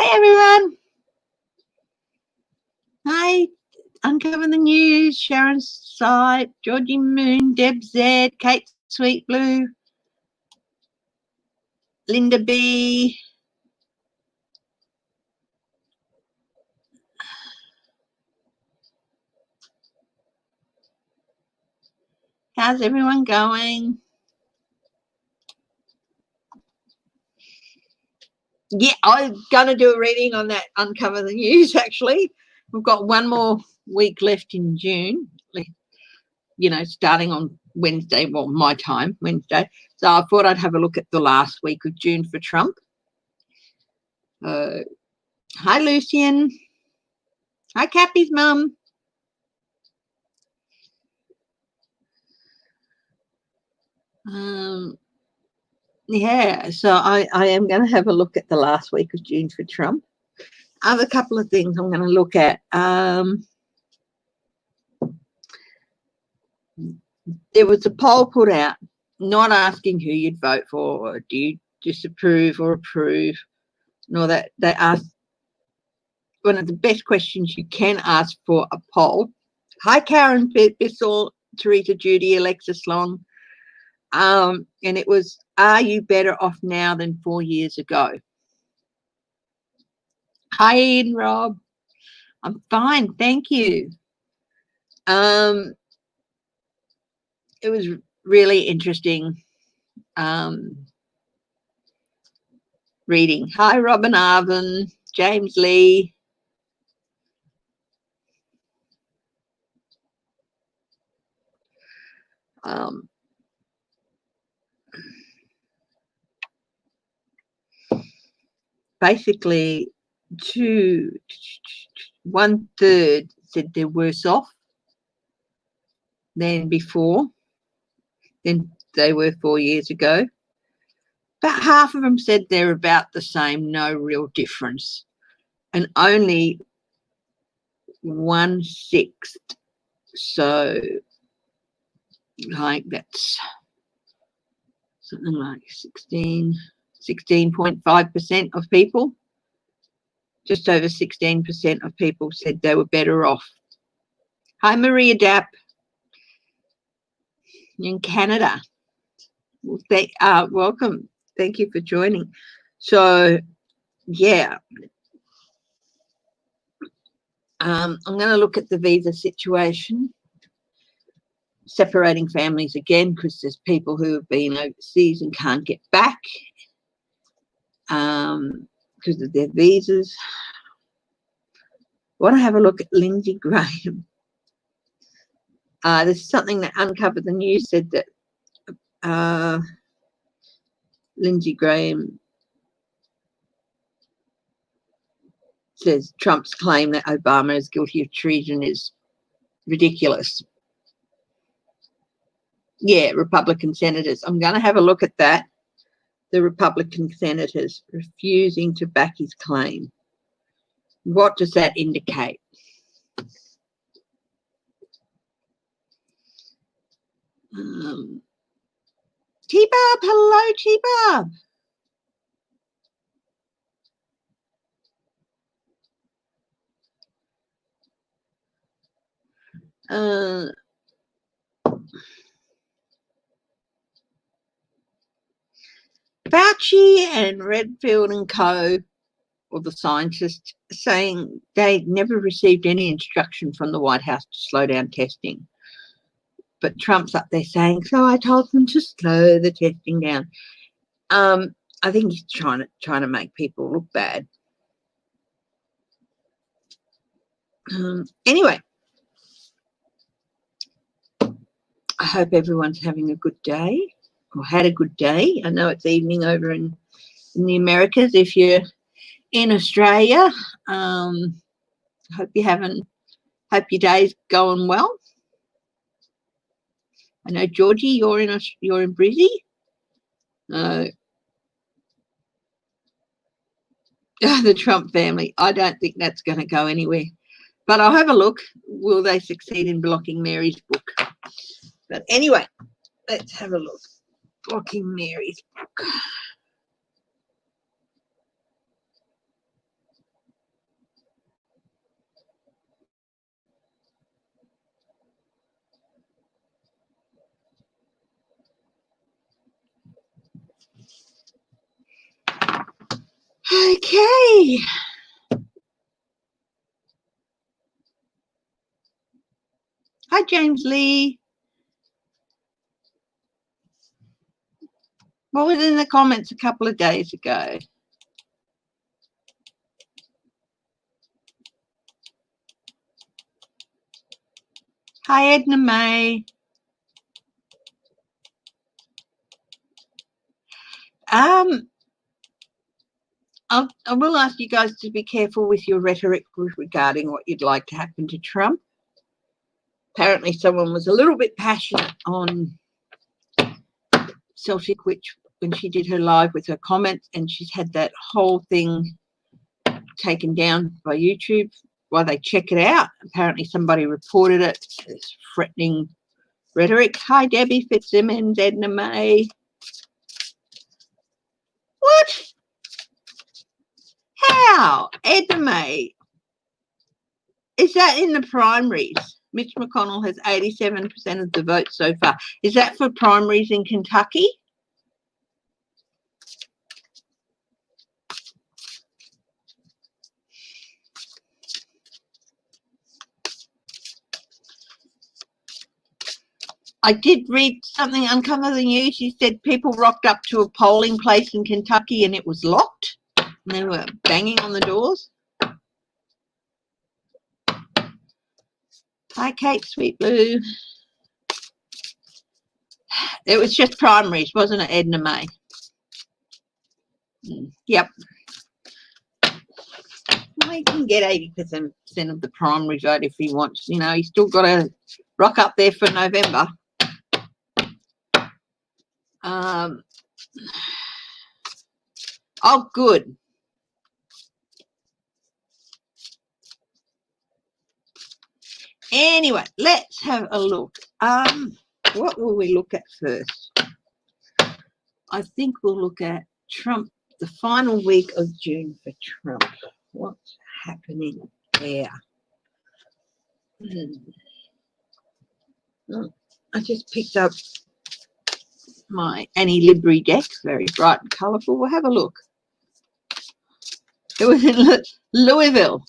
Hi, everyone. Hi, Uncover the News, Sharon Sipe, Georgie Moon, Deb Z, Kate Sweet Blue, Linda B. How's everyone going? Yeah, I'm going to do a reading on that Uncover the News, actually. We've got one more week left in June, starting on Wednesday, well, my time, Wednesday. So I thought I'd have a look at the last week of June for Trump. Hi, Lucian. Hi, Cappy's mum. Yeah, so I am going to have a look at the last week of June for Trump. Other couple of things I'm going to look at. There was a poll put out not asking who you'd vote for, or do you disapprove or approve, nor that they asked one of the best questions you can ask for a poll. Hi, Karen Bissell, Teresa Judy, Alexis Long. And it was, are you better off now than 4 years ago? Hi, Ian Rob. I'm fine, thank you. It was really interesting reading. Hi, Robin Arvin, James Lee. Basically, 1/3 said they're worse off than before, than they were 4 years ago. About half of them said they're about the same, no real difference. And only 1/6, so like that's something like 16.5% of people, just over 16% of people said they were better off. Hi, Maria Dapp in Canada. Well, welcome. Thank you for joining. So, yeah, I'm going to look at the visa situation, separating families again, because there's people who have been overseas and can't get back because of their visas. I want to have a look at Lindsey Graham. There's something that Uncovered the News said that Lindsey Graham says Trump's claim that Obama is guilty of treason is ridiculous. Yeah, Republican senators. I'm going to have a look at that. The Republican senators refusing to back his claim. What does that indicate? T-Bob, hello, T-Bob. Fauci and Redfield and co, or the scientists, saying they never received any instruction from the White House to slow down testing. But Trump's up there saying, so I told them to slow the testing down. I think he's trying to make people look bad. Anyway, I hope everyone's having a good day or had a good day. I know it's evening over in the Americas. If you're in Australia, hope your day's going well. I know, Georgie, you're in Brizzy. The Trump family. I don't think that's going to go anywhere. But I'll have a look. Will they succeed in blocking Mary's book? But anyway, let's have a look. Blocking Mary's book. Okay. Hi, James Lee. What was in the comments a couple of days ago? Hi, Edna May. I will ask you guys to be careful with your rhetoric regarding what you'd like to happen to Trump. Apparently someone was a little bit passionate on Celtic Witch when she did her live with her comments, and she's had that whole thing taken down by YouTube while they check it out. Apparently somebody reported it as threatening rhetoric. Hi, Debbie Fitzsimmons, Edna May. What? How? Edna May? Is that in the primaries? Mitch McConnell has 87% of the vote so far. Is that for primaries in Kentucky? I did read something, Uncover the News. You said people rocked up to a polling place in Kentucky and it was locked. And they were banging on the doors. Hi, Kate, Sweet Blue. It was just primaries, wasn't it, Edna May? Yep. Well, he can get 80% of the primary vote if he wants. You know, he's still got to rock up there for November. Oh, good. Anyway, let's have a look. What will we look at first? I think we'll look at Trump, the final week of June for Trump. What's happening there? I just picked up my Annie Libri deck, very bright and colourful. We'll have a look. It was in Louisville.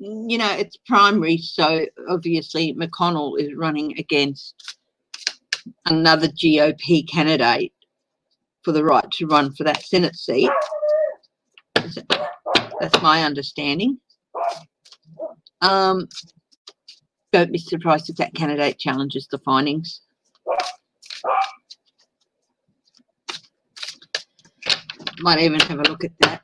You know, it's primary, so obviously McConnell is running against another GOP candidate for the right to run for that Senate seat. That's my understanding. Don't be surprised if that candidate challenges the findings. Might even have a look at that.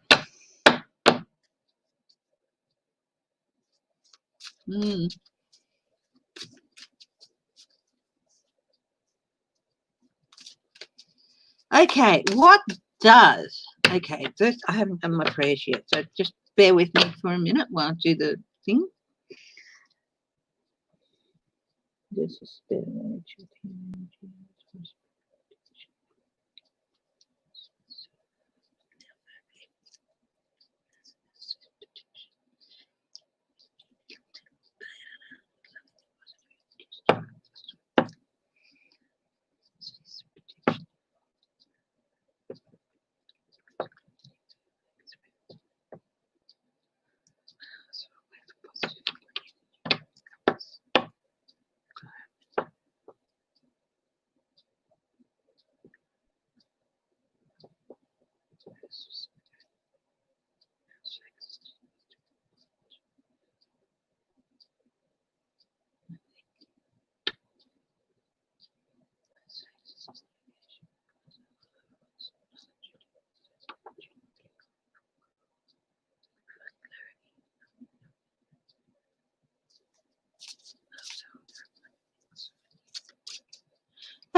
Okay, what does... Okay, first, I haven't done my prayers yet, so just bear with me for a minute while I do the thing. This is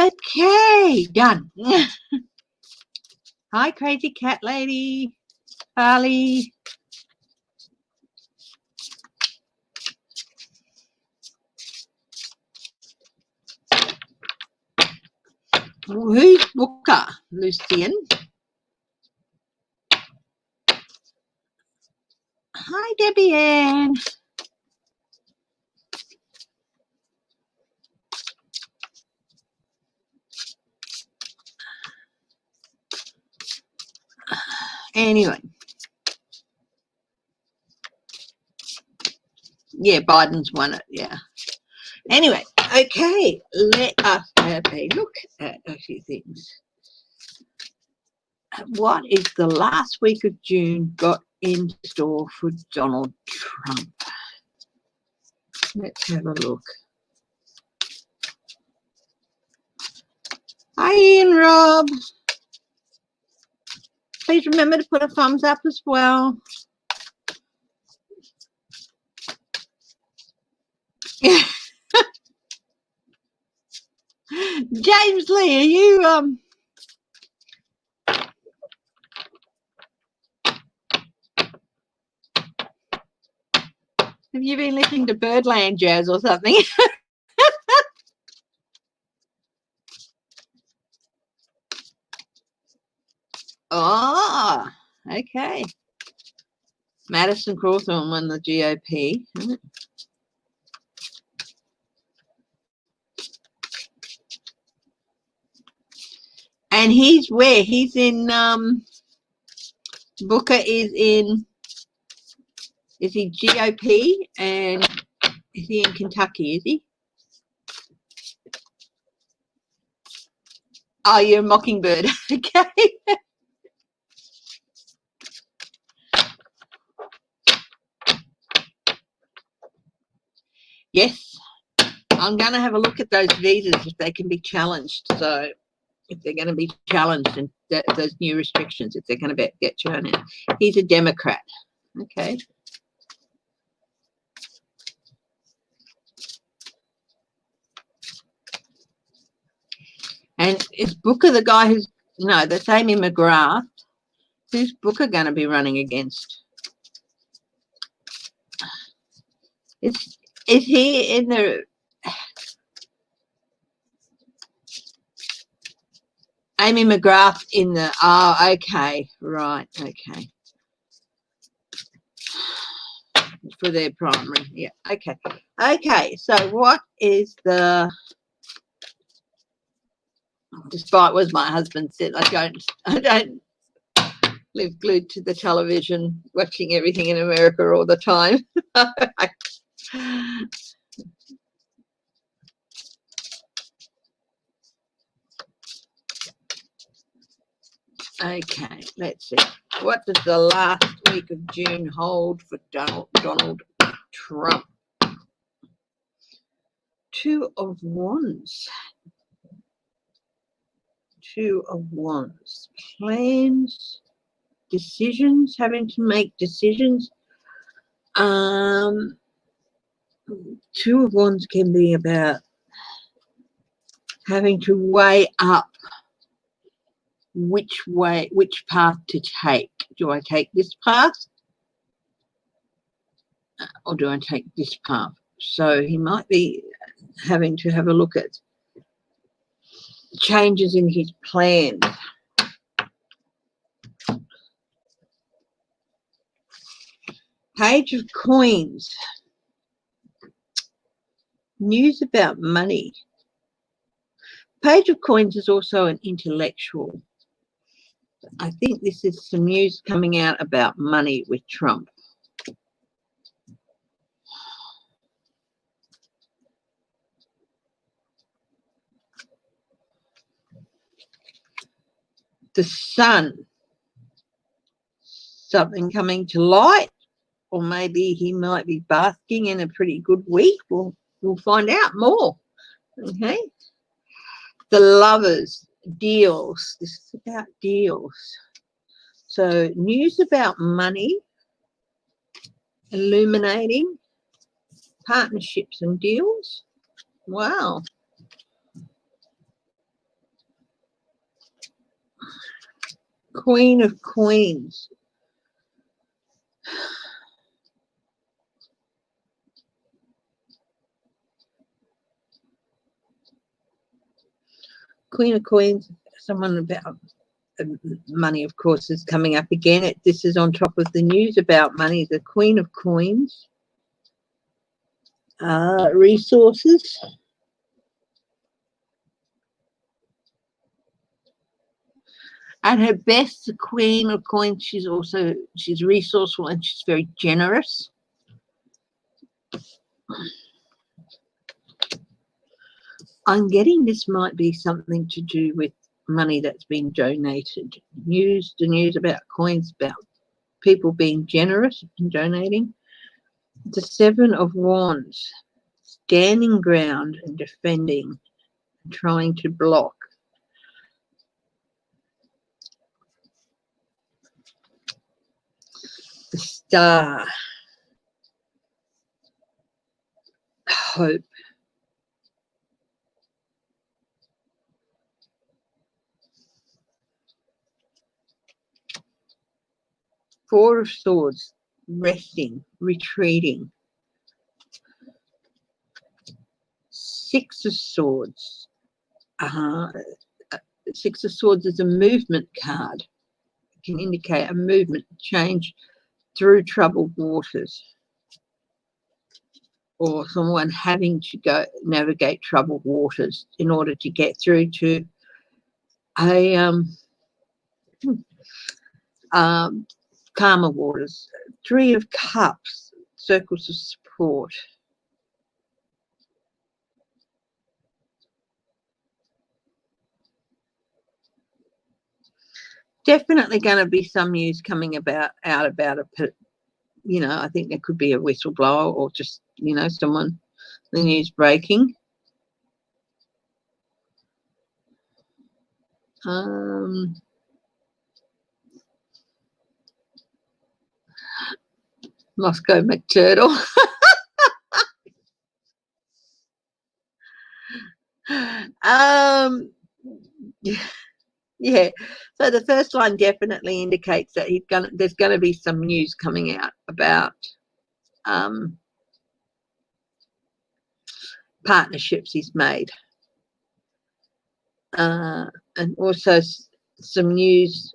Okay, done. Hi, crazy cat lady. Harley. Who's Booker? Lucian. Hi, Debbie Ann. Anyway. Yeah, Biden's won it, yeah. Anyway, okay, let us have a look at a few things. What is the last week of June got in store for Donald Trump? Let's have a look. Hi, Ian Rob. Please remember to put a thumbs up as well. James Lee, are you have you been listening to Birdland jazz or something? Oh, okay. Madison Cawthorn won the GOP. And he's where? He's in Booker is he GOP and is he in Kentucky, is he? Oh, you're a Mockingbird. Okay. Yes. I'm going to have a look at those visas if they can be challenged. So if they're going to be challenged and those new restrictions, if they're going to get shown in. He's a Democrat. Okay. And is Booker the guy who's, no, that's Amy McGrath. Who's Booker going to be running against? Is he in the Amy McGrath in the, oh, okay, right, okay. For their primary, yeah, okay. Okay, so what is the, despite what my husband said, I don't live glued to the television watching everything in America all the time. Okay, let's see. What does the last week of June hold for Donald Trump? Two of Wands. Two of Wands. Plans, decisions, having to make decisions. Two of Wands can be about having to weigh up which path to take. Do I take this path or do I take this path? So he might be having to have a look at changes in his plans. Page of Coins. News about money. Page of Coins is also an intellectual. I think this is some news coming out about money with Trump. The Sun. Something coming to light, or maybe he might be basking in a pretty good week. We'll find out more. Okay. The Lovers. Deals. This is about deals. So news about money, illuminating, partnerships and deals. Wow. Queen of Queens. Queen of Queens, someone about money, of course, is coming up again. This is on top of the news about money. The Queen of Coins, resources, at her best, the Queen of Coins, she's resourceful and she's very generous. I'm getting this might be something to do with money that's been donated. The news about coins, about people being generous and donating. The Seven of Wands, standing ground and defending, and trying to block. The Star, hope. Four of Swords, resting, retreating. Six of Swords. Six of Swords is a movement card. It can indicate a movement, change through troubled waters, or someone having to go navigate troubled waters in order to get through to a calmer waters. Three of Cups, circles of support. Definitely going to be some news coming out about I think there could be a whistleblower or just, someone, the news breaking. Moscow McTurtle. Yeah. So the first line definitely indicates that there's going to be some news coming out about partnerships he's made, and also some news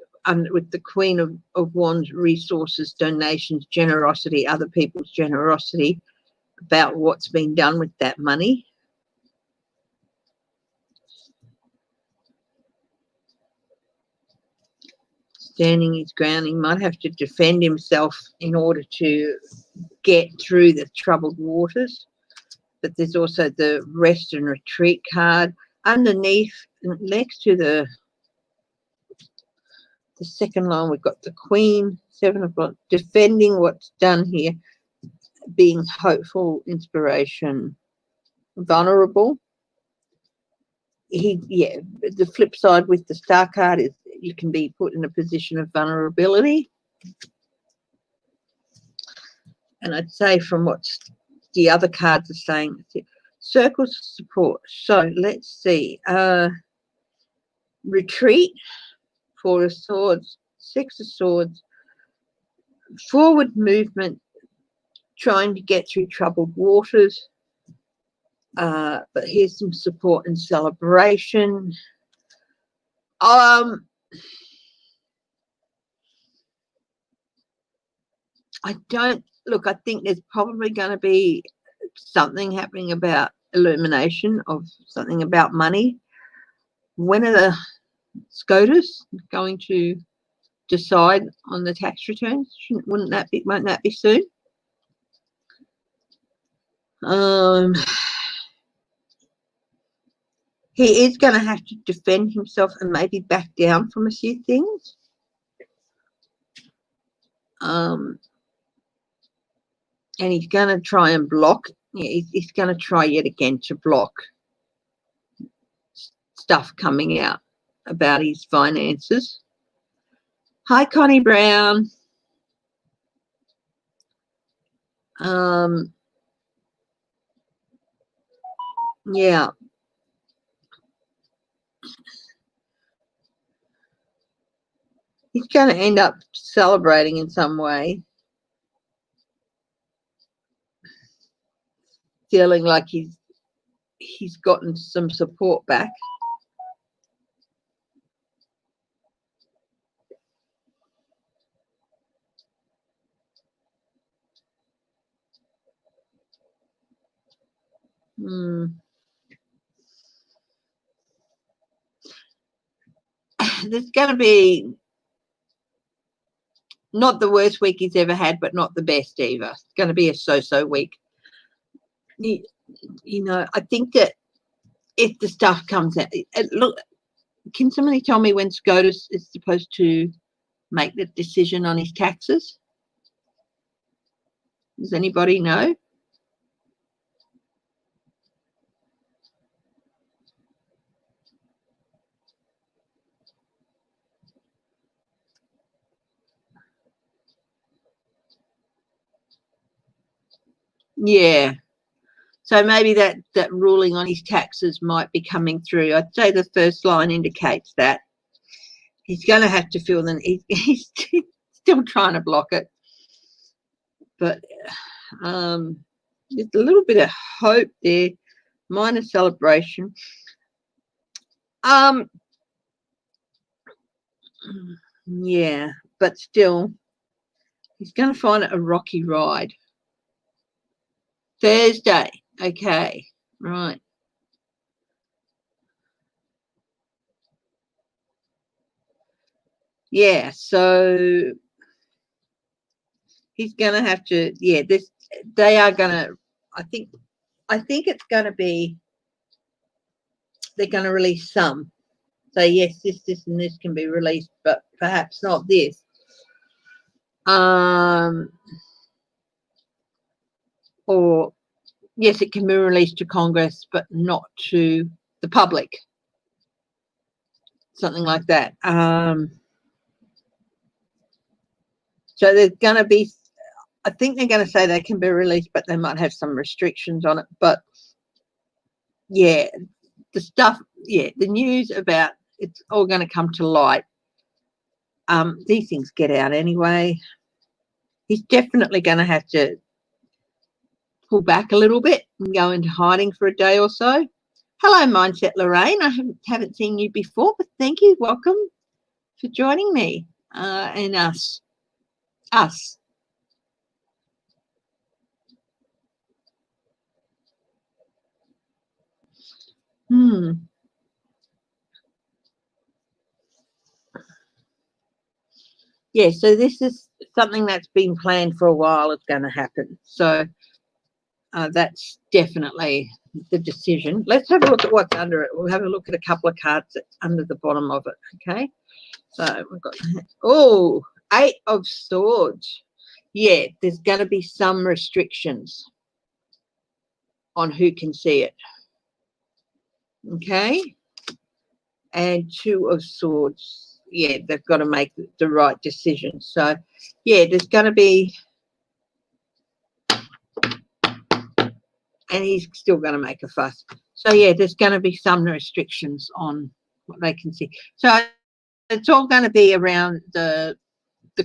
with the Queen of Wands, resources, donations, generosity, other people's generosity, about what's been done with that money. Standing his ground, he might have to defend himself in order to get through the troubled waters. But there's also the rest and retreat card underneath, next to the second line. We've got the Queen, Seven of Wands, defending what's done here, being hopeful, inspiration, vulnerable. The flip side with the Star card is you can be put in a position of vulnerability. And I'd say from what the other cards are saying, circles of support. So let's see. Retreat, Four of Swords, Six of Swords, forward movement, trying to get through troubled waters. But here's some support and celebration. I think there's probably going to be something happening about illumination of something about money. When are the SCOTUS going to decide on the tax returns? Won't that be soon? He is going to have to defend himself and maybe back down from a few things. And he's going to try and block. He's going to try yet again to block stuff coming out about his finances. Hi, Connie Brown. Yeah. He's going to end up celebrating in some way, feeling like he's gotten some support back. There's going to be not the worst week he's ever had, but not the best either. It's going to be a so-so week. You know, I think that if the stuff comes out, look, can somebody tell me when SCOTUS is supposed to make the decision on his taxes? Does anybody know? Yeah. So maybe that ruling on his taxes might be coming through. I'd say the first line indicates that. He's going to have to feel that he's still trying to block it. But there's a little bit of hope there. Minor celebration. Yeah, but still, he's going to find it a rocky ride. Thursday. Okay, right. Yeah, so he's going to have to, yeah, they are going to, I think it's going to be, they're going to release some. So yes, this and this can be released, but perhaps not this. Or yes, it can be released to Congress, but not to the public. Something like that. So there's going to be, I think they're going to say they can be released, but they might have some restrictions on it. But yeah, the stuff, yeah, the news about it's all going to come to light. These things get out anyway. He's definitely going to have to pull back a little bit and go into hiding for a day or so. Hello, Mindset Lorraine. I haven't seen you before, but thank you. Welcome for joining me and us. Yeah, so this is something that's been planned for a while. It's going to happen. So that's definitely the decision. Let's have a look at what's under it. We'll have a look at a couple of cards that's under the bottom of it. Okay. So we've got, oh, 8 of Swords. Yeah, there's going to be some restrictions on who can see it. Okay. And 2 of Swords. Yeah, they've got to make the right decision. So, yeah, there's going to be, and he's still going to make a fuss. So, yeah, there's going to be some restrictions on what they can see. So it's all going to be around the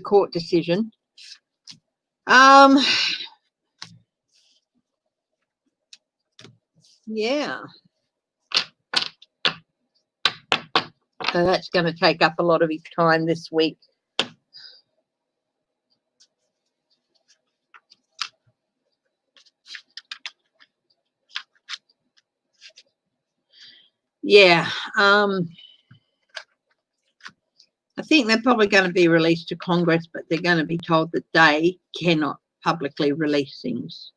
court decision. Yeah. So that's going to take up a lot of his time this week. Yeah. I think they're probably going to be released to Congress, but they're going to be told that they cannot publicly release things,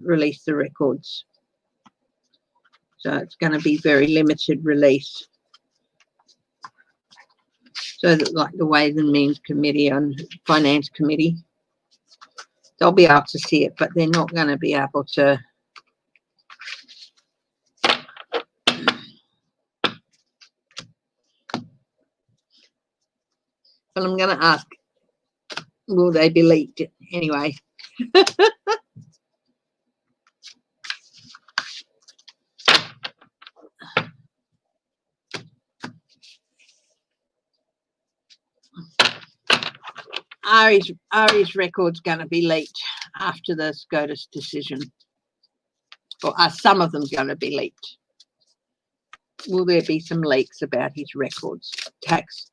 release the records. So it's going to be very limited release. So that, like the Ways and Means Committee and Finance Committee, they'll be able to see it, but they're not going to be able to. But I'm going to ask, will they be leaked anyway? Are his records going to be leaked after the SCOTUS decision? Or are some of them going to be leaked? Will there be some leaks about his records, tax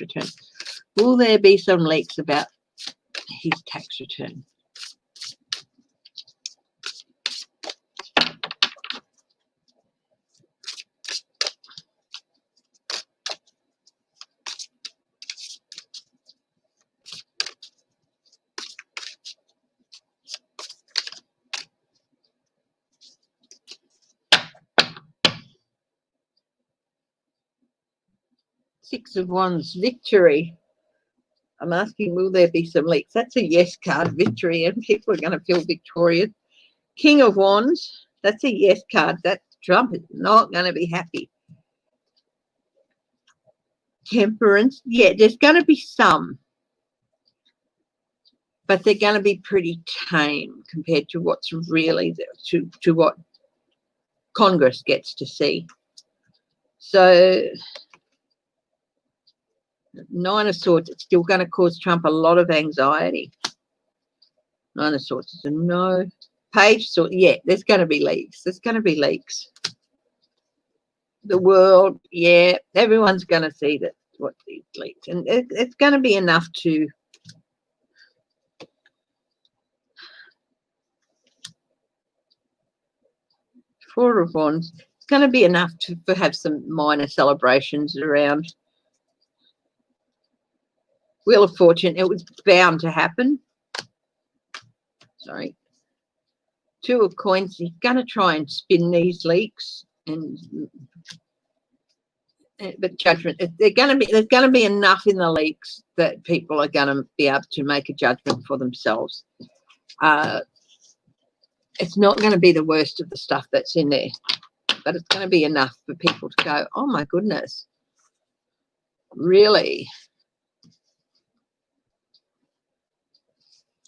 return? Will there be some leaks about his tax return? Six of Wands, victory. I'm asking, will there be some leaks? That's a yes card, victory, and people are going to feel victorious. King of Wands, that's a yes card. That Trump is not going to be happy. Temperance, yeah, there's going to be some, but they're going to be pretty tame compared to what's really to what Congress gets to see. So Nine of Swords, it's still going to cause Trump a lot of anxiety. Nine of Swords is a no. Page Swords, yeah, there's going to be leaks. There's going to be leaks. The world, yeah, everyone's going to see that what these leaks, and it's going to be enough to Four of Wands. It's going to be enough to have some minor celebrations around. Wheel of Fortune, it was bound to happen. Sorry. Two of Coins, he's going to try and spin these leaks, but judgment, there's going to be enough in the leaks that people are going to be able to make a judgment for themselves. It's not going to be the worst of the stuff that's in there, but it's going to be enough for people to go, oh my goodness, really?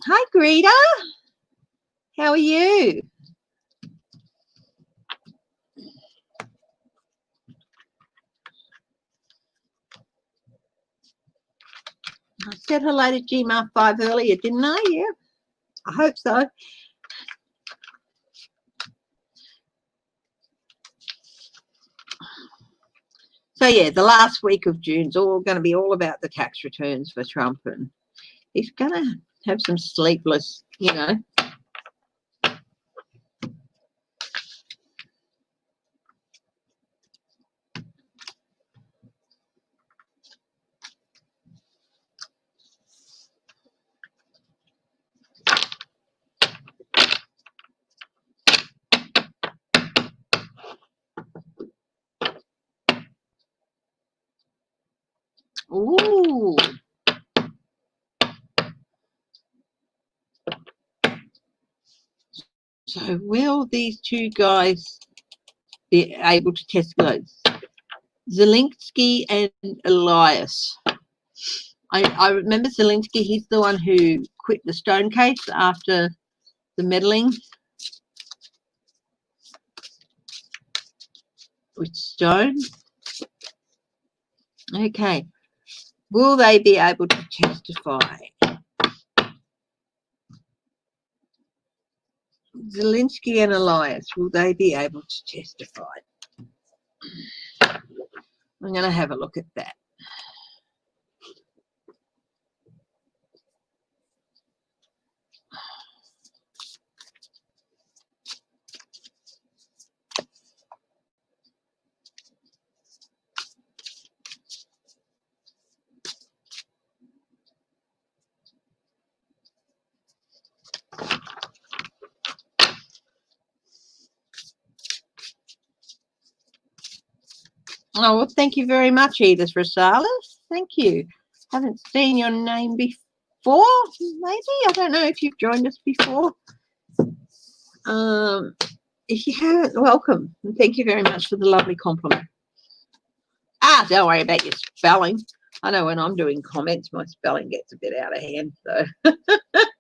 Hi, Greta. How are you? I said hello to GMAR5 earlier, didn't I? Yeah, I hope so. So, yeah, the last week of June's all going to be all about the tax returns for Trump, and he's going to have some sleepless, you know. Ooh. So will these two guys be able to test those? Zelensky and Elias. I remember Zelensky, he's the one who quit the stone case after the meddling with stone. Okay. Will they be able to testify? Zelensky and Elias, will they be able to testify? I'm going to have a look at that. Oh, well, thank you very much, Edith Rosales. Thank you. Haven't seen your name before, maybe. I don't know if you've joined us before. If you haven't, welcome. And thank you very much for the lovely compliment. Don't worry about your spelling. I know when I'm doing comments, my spelling gets a bit out of hand, so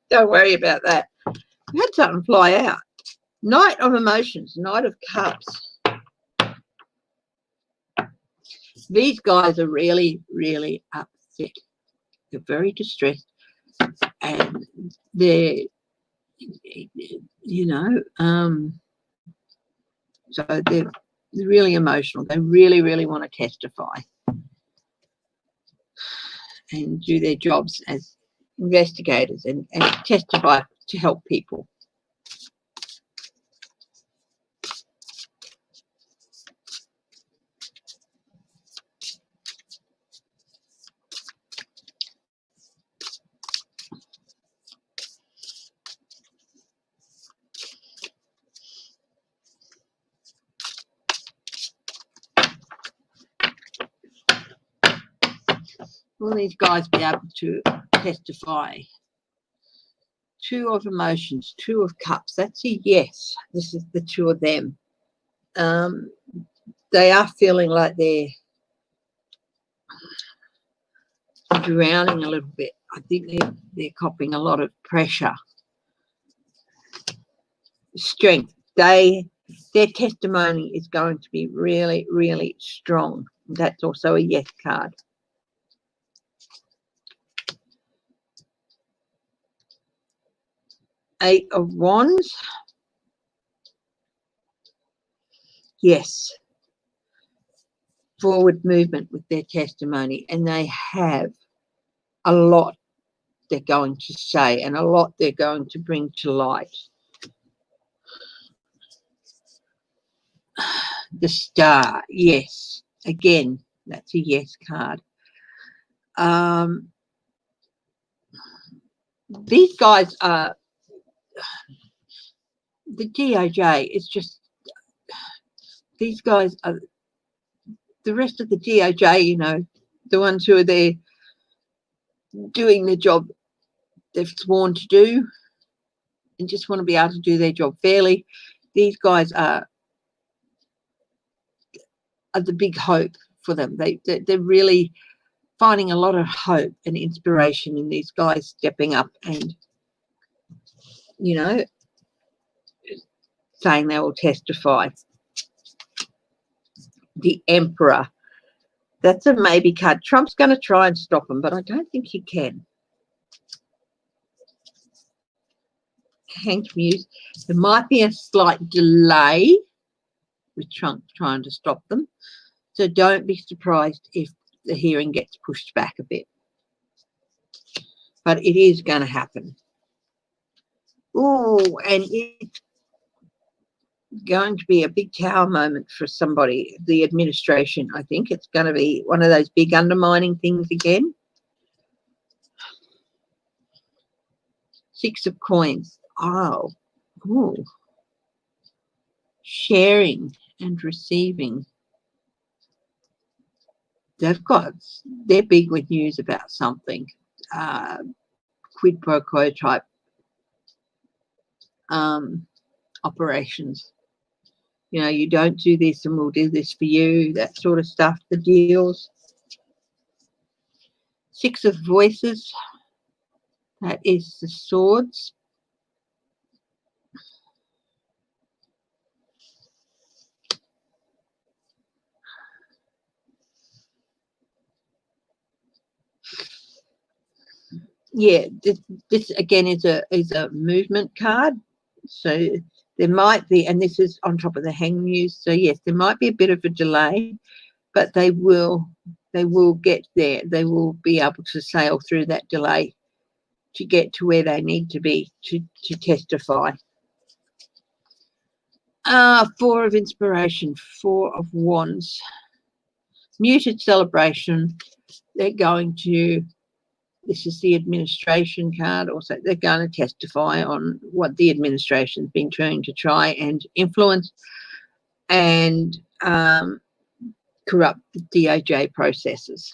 don't worry about that. I had something fly out. Knight of Emotions, Knight of Cups. These guys are really, really upset. They're very distressed. and they're, you know, so they're really emotional. They really, really want to testify and do their jobs as investigators and testify to help people. Will these guys be able to testify? Two of emotions, two of cups. That's a yes. This is the two of them. They are feeling like they're drowning a little bit. I think they're copping a lot of pressure. Strength. Their testimony is going to be really, really strong. That's also a yes card. Eight of Wands. Yes. Forward movement with their testimony, and they have a lot they're going to say and a lot they're going to bring to light. The Star, yes. Again, that's a yes card. These guys are, the DOJ is just, these guys are, the rest of the DOJ, you know, the ones who are there doing the job they've sworn to do and just want to be able to do their job fairly. These guys are the big hope for them. They're really finding a lot of hope and inspiration in these guys stepping up and, you know, saying they will testify. The Emperor. That's a maybe card. Trump's going to try and stop him, but I don't think he can. Hanged Muse. There might be a slight delay with Trump trying to stop them. So don't be surprised if the hearing gets pushed back a bit. But it is going to happen. Oh, and it's going to be a big tower moment for somebody, the administration. I think it's going to be one of those big undermining things again. Six of Coins. Oh, ooh. Sharing and receiving. They're big with news about something. Quid pro quo type operations. You know, you don't do this and we'll do this for you, that sort of stuff, the deals. Six of Voices. That is the Swords. Yeah, this again is a movement card. So there might be, and this is on top of the Hanged Muse. So yes, there might be a bit of a delay, but they will get there. They will be able to sail through that delay to get to where they need to be to testify. Four of Inspiration, Four of Wands. Muted celebration. They're going to, this is the administration card also, they're going to testify on what the administration's been trying to try and influence and corrupt the DOJ processes.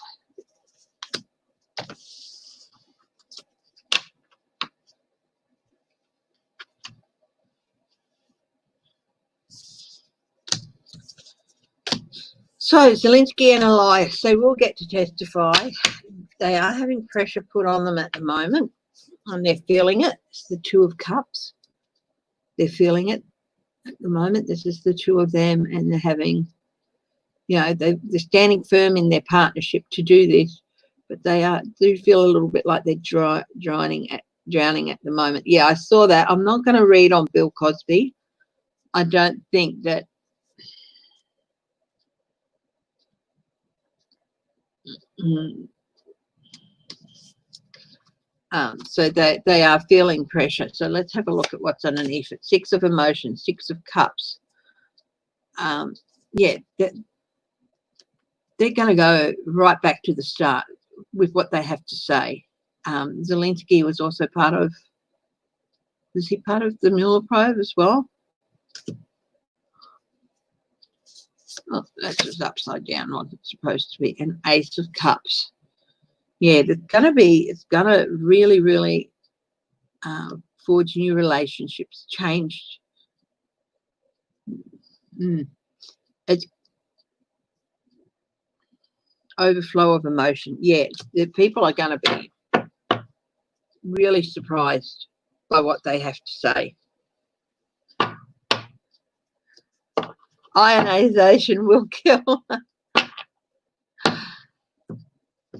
So Zelensky and Elias, they will get to testify. They are having pressure put on them at the moment, and they're feeling it. It's the Two of Cups. They're feeling it at the moment. This is the two of them, and they're having, you know, they're standing firm in their partnership to do this, but they do feel a little bit like they're drowning drowning at the moment. Yeah, I saw that. I'm not going to read on Bill Cosby. I don't think that so they are feeling pressure. So let's have a look at what's underneath it. Six of Emotions, Six of Cups. Yeah, they're going to go right back to the start with what they have to say. Zelensky was also part of, was he part of the Mueller probe as well? Oh, that's just upside down, like it's supposed to be. An Ace of Cups. Yeah, there's going to be, it's going to really, really forge new relationships, changed. It's overflow of emotion. Yeah, the people are going to be really surprised by what they have to say. Ionization will kill.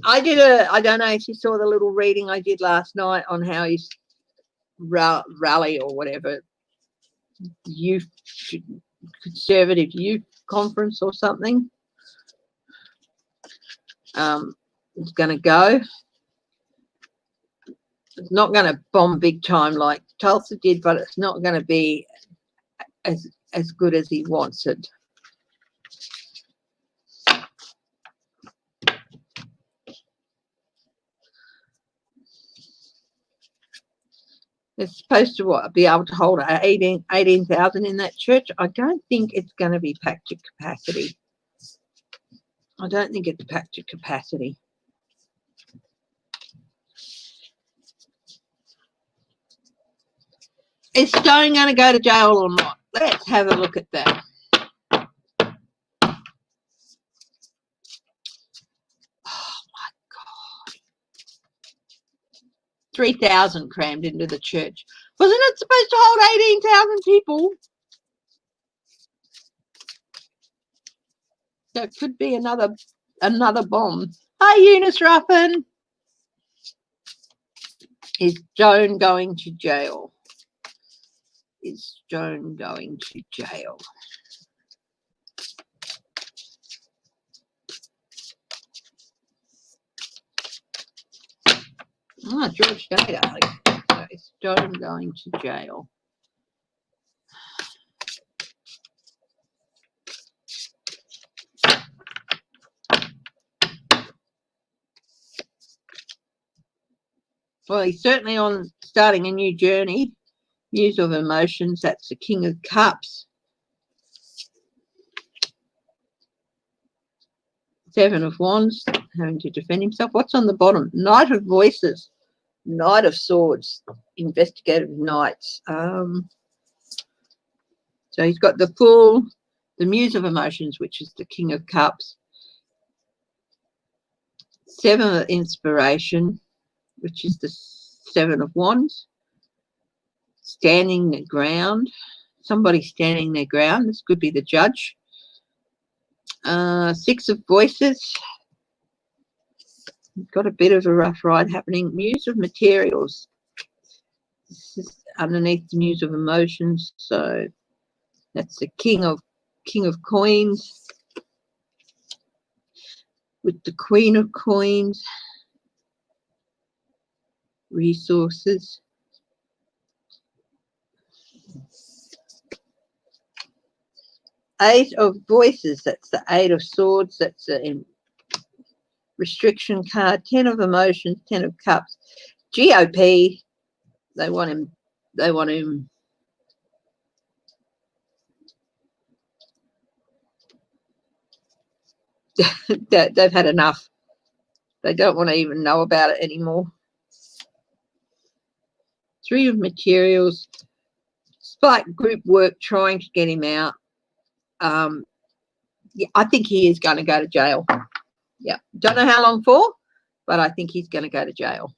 I don't know if you saw the little reading I did last night on how his rally or whatever, youth, conservative youth conference or something, it's going to go. It's not going to bomb big time like Tulsa did, but it's not going to be as good as he wants it. It's supposed to be able to hold 18,000 in that church. I don't think it's going to be packed to capacity. I don't think it's packed to capacity. Is Stone going to go to jail or not? Let's have a look at that. Oh my God. 3,000 crammed into the church. Wasn't it supposed to hold 18,000 people? So it could be another bomb. Hi, Eunice Ruffin. Is Joan going to jail? Is Joan going to jail? Oh, George Data. So is Joan going to jail? Well, he's certainly on starting a new journey. Muse of Emotions, that's the King of Cups. Seven of Wands, having to defend himself. What's on the bottom? Knight of Voices, Knight of Swords, Investigative Knights. So he's got the Muse of Emotions, which is the King of Cups. Seven of Inspiration, which is the Seven of Wands. Standing their ground. Somebody standing their ground. This could be the judge. Six of Voices. Got a bit of a rough ride happening. Muse of Materials. This is underneath the Muse of Emotions. So that's the King of Coins. With the Queen of Coins. Resources. Eight of Voices. That's the Eight of Swords. That's the restriction card. 10 of Emotions. 10 of Cups. GOP. They want him. They've had enough. They don't want to even know about it anymore. Three of Materials. Spike group work trying to get him out. Yeah, I think he is going to go to jail. Yeah, don't know how long for, but I think he's going to go to jail.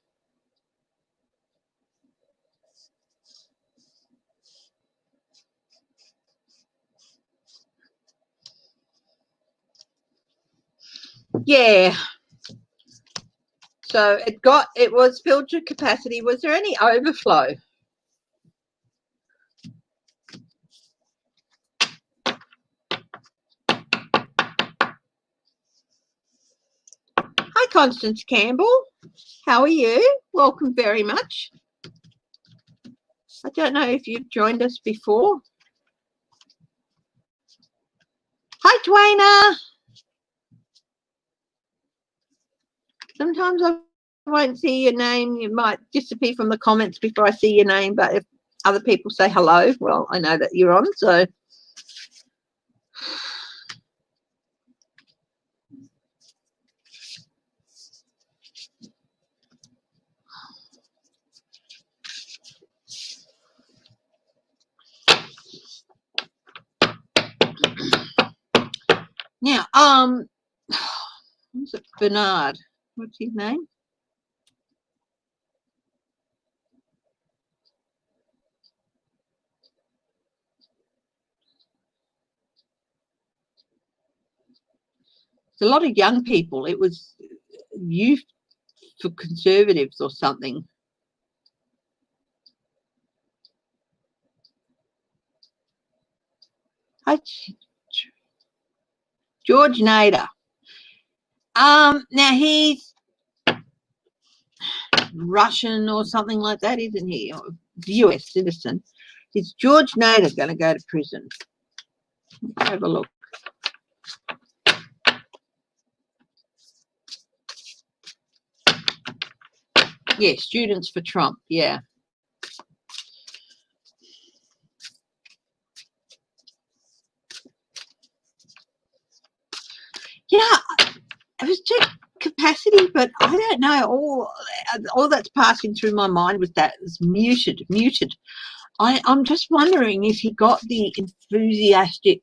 Yeah. So it was filled to capacity. Was there any overflow? Hi, Constance Campbell. How are you? Welcome very much. I don't know if you've joined us before. Hi, Dwayna. Sometimes I won't see your name. You might disappear from the comments before I see your name, but if other people say hello, well, I know that you're on, so. Now, what's it? Bernard. What's his name? It's a lot of young people. It was youth for conservatives or something. Hi, George Nader. Now he's Russian or something like that, isn't he? Or US citizen. Is George Nader going to go to prison? Let's have a look. Yeah, Students for Trump. Yeah. Yeah, it was just capacity, but I don't know. All that's passing through my mind was that it's muted. I'm just wondering if he got the enthusiastic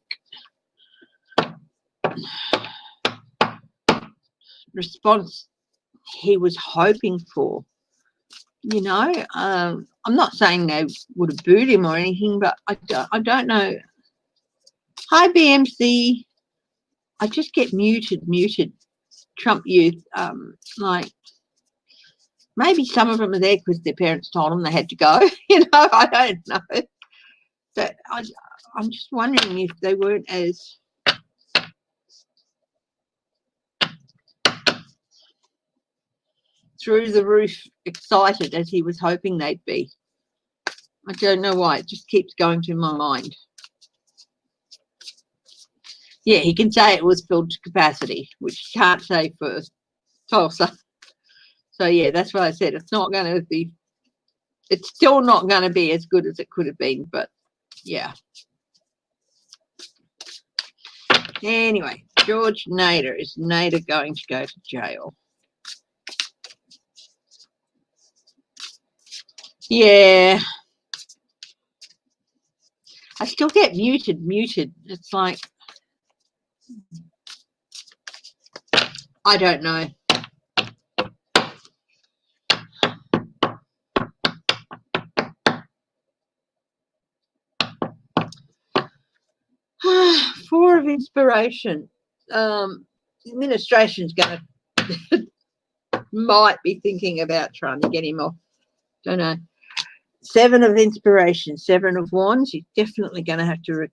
response he was hoping for. You know, I'm not saying they would have booed him or anything, but I don't know. Hi, BMC. I just get muted. Trump youth, like maybe some of them are there because their parents told them they had to go. You know, I don't know. That I'm just wondering if they weren't as through the roof excited as he was hoping they'd be. I don't know why. It just keeps going through my mind. Yeah, he can say it was filled to capacity, which he can't say for Tulsa. So yeah, that's what I said. It's not going to be. It's still not going to be as good as it could have been, but yeah. Anyway, George Nader. Is Nader going to go to jail? Yeah. I still get muted. It's like, I don't know. Four of inspiration. The administration's going to might be thinking about trying to get him off. Don't know. Seven of inspiration, seven of wands. He's definitely going to have to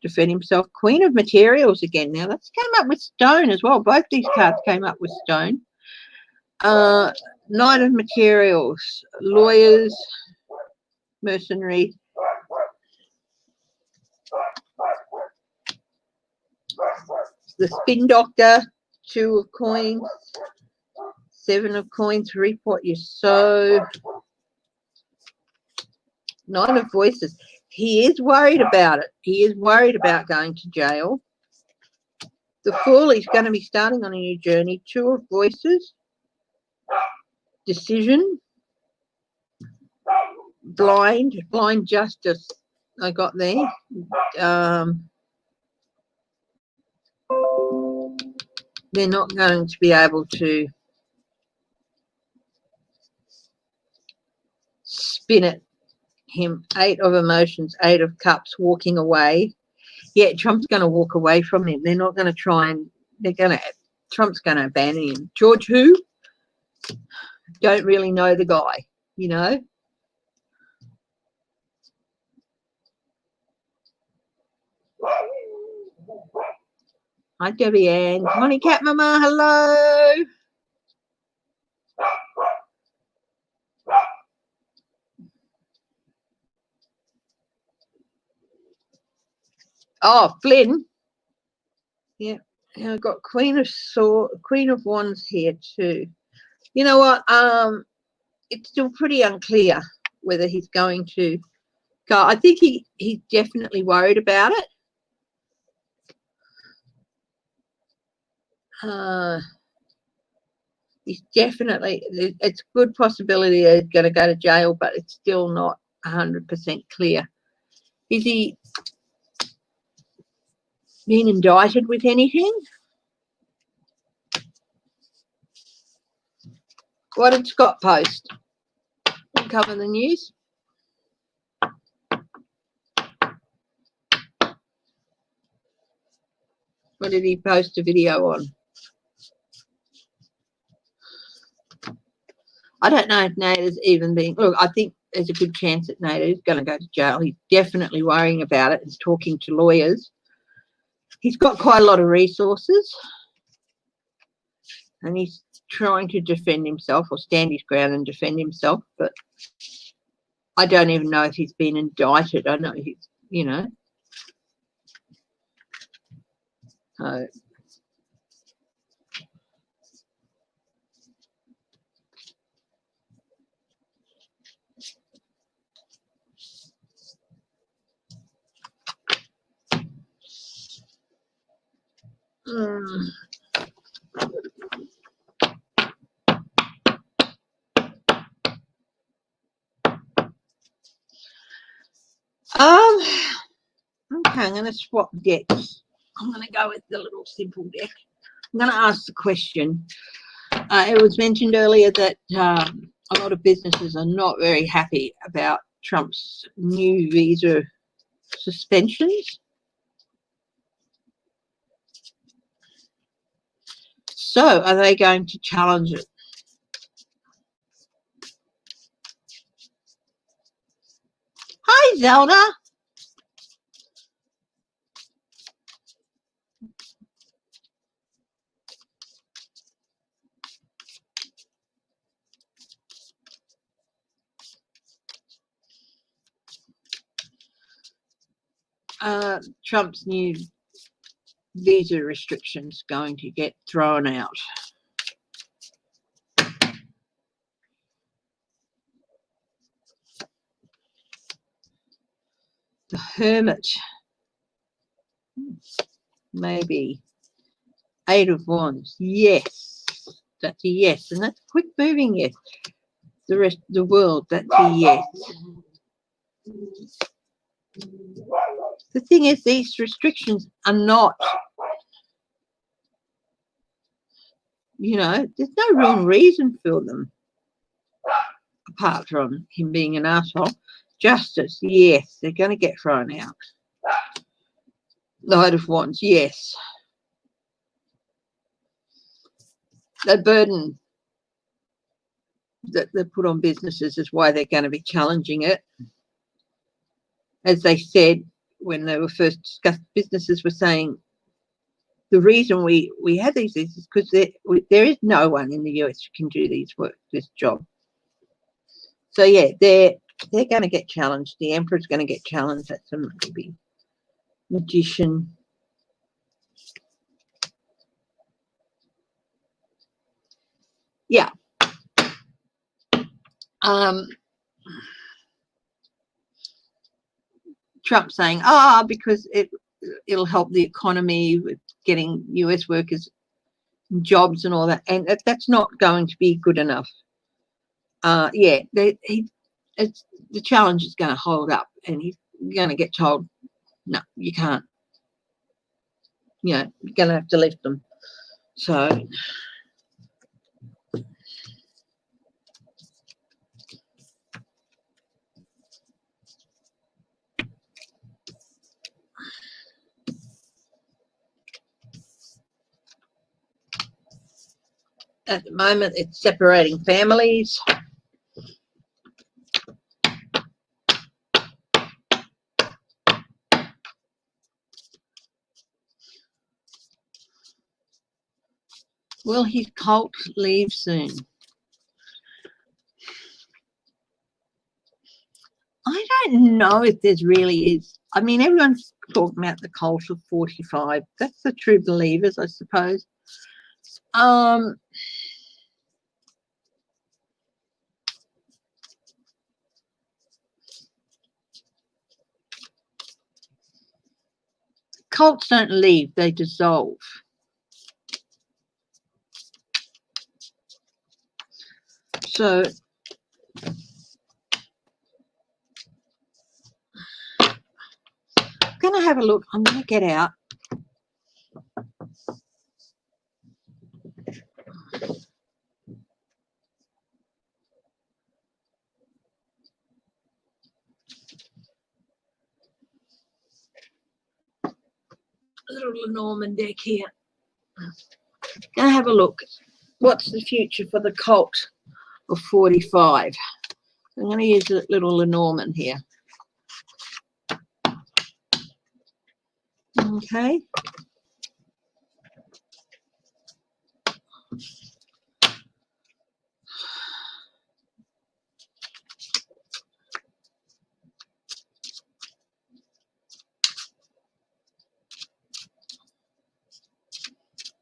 defend himself. Queen of materials again. Now that's came up with stone as well. Both these cards came up with stone. Knight of materials, lawyers, mercenary. The spin doctor, two of coins, seven of coins, reap what you sow. Nine of voices. He is worried about it. He is worried about going to jail. The Fool is going to be starting on a new journey. Two of voices. Decision. Blind justice. I got there. They're not going to be able to spin it. Him. Eight of emotions, eight of cups, walking away. Yeah, Trump's going to walk away from him. They're not going to try and Trump's going to abandon him. George who? don't really know the guy, you know. Hi, Debbie Ann. Morning, Cat Mama. Hello. Oh, Flynn. Yeah, I've got Queen of Wands here too. You know what? It's still pretty unclear whether he's going to go. I think he's definitely worried about it. He's definitely, it's a good possibility he's going to go to jail, but it's still not 100% clear. Is he being indicted with anything? What did Scott post? Cover the news. What did he post a video on? I don't know if Nader's even being... Look, I think there's a good chance that Nader is going to go to jail. He's definitely worrying about it. He's talking to lawyers. He's got quite a lot of resources. And he's trying to defend himself or stand his ground and defend himself. But I don't even know if he's been indicted. I know he's, you know. So... Okay, I'm going to swap decks. I'm going to go with the little simple deck. I'm going to ask the question. It was mentioned earlier that a lot of businesses are not very happy about Trump's new visa suspensions. So are they going to challenge it? Hi, Zelda. Trump's new visa restrictions going to get thrown out. The Hermit. Maybe. Eight of Wands. Yes. That's a yes. And that's quick moving yes. The rest of the world, that's a yes. The thing is, these restrictions are not, you know, there's no real reason for them apart from him being an asshole. Justice, yes, they're going to get thrown out. Knight of Wands, yes. The burden that they put on businesses is why they're going to be challenging it. As they said when they were first discussed, businesses were saying the reason we had these is because there is no one in the US who can do this job. So yeah, they're going to get challenged. The Emperor's going to get challenged. That's a maybe. Magician. Yeah. Trump saying, because it'll help the economy with getting US workers jobs and all that, and that's not going to be good enough. Yeah, the challenge is going to hold up, and he's going to get told, no, you can't. You know, you're going to have to lift them. So At the moment, it's separating families. Will his cult leave soon? I don't know if there's really is. I mean, everyone's talking about the cult of 45. That's the true believers, I suppose. Cults don't leave, they dissolve. So I'm going to have a look. I'm going to get out. A little Lenormand deck here. Going to have a look. What's the future for the cult of 45? I'm going to use a little Lenormand here. Okay.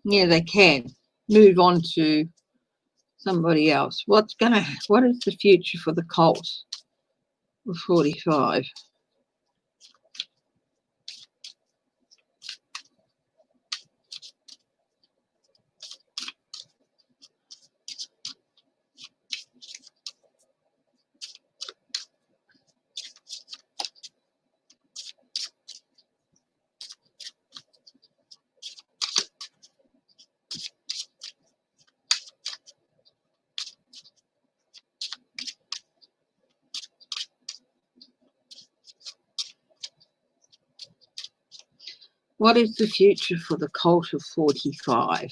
Yeah, they can move on to somebody else. What is the future for the cult of 45? What is the future for the cult of 45?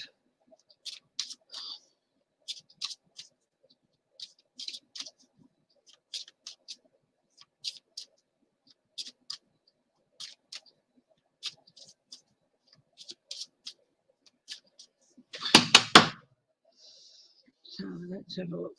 So let's have a look.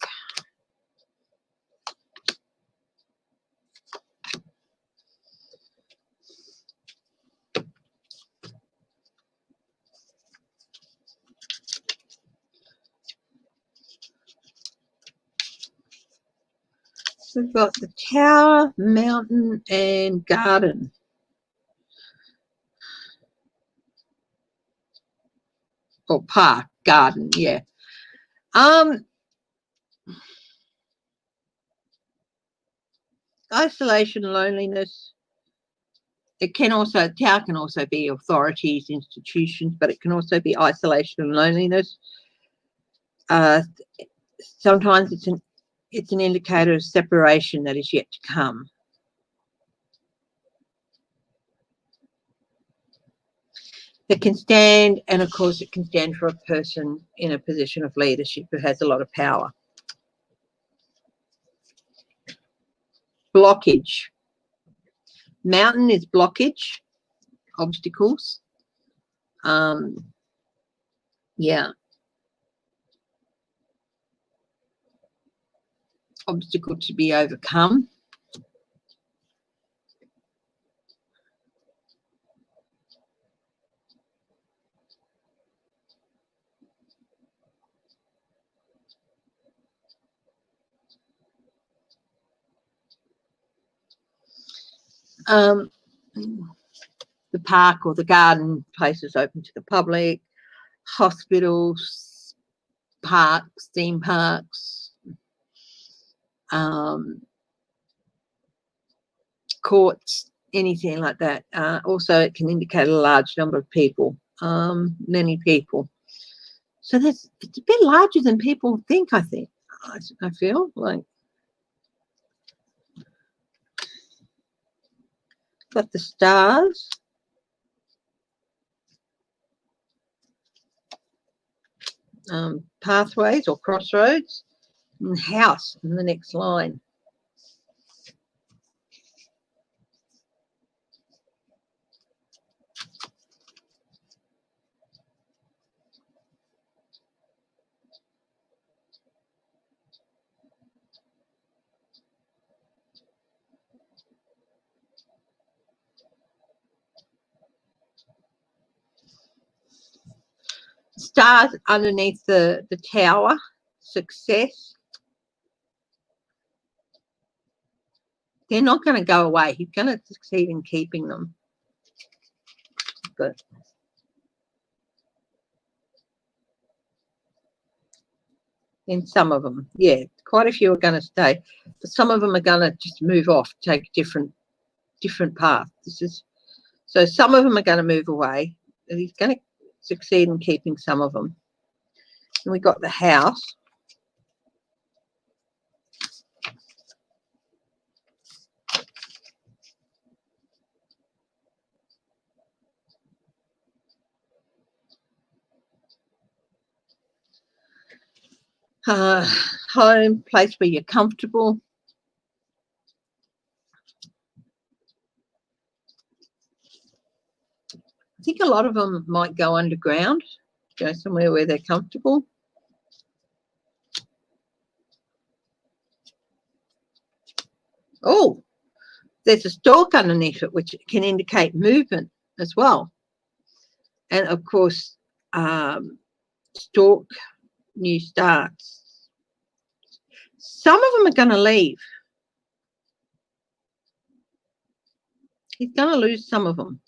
We've got the tower, mountain, and garden. Or park, garden, yeah. Isolation, loneliness. It can also, tower can also be authorities, institutions, but it can also be isolation and loneliness. Sometimes it's an indicator of separation that is yet to come. It can stand, and of course it can stand for a person in a position of leadership who has a lot of power. Blockage. Mountain is blockage, obstacles. Yeah. Obstacle to be overcome. The park or the garden, places open to the public, hospitals, parks, theme parks, courts, anything like that. Also, it can indicate a large number of people, many people. So it's a bit larger than people think, I think. I feel like. Got the stars. pathways or crossroads, and house in the next line. Stars underneath the tower, success. They're not going to go away. He's going to succeed in keeping them. But in some of them, yeah, quite a few are going to stay. But some of them are going to just move off, take a different path. So some of them are going to move away. And he's going to succeed in keeping some of them. And we got the house. Home, place where you're comfortable. I think a lot of them might go underground, go somewhere where they're comfortable. Oh, there's a stalk underneath it, which can indicate movement as well. And of course, stalk, new starts. Some of them are going to leave. He's going to lose some of them.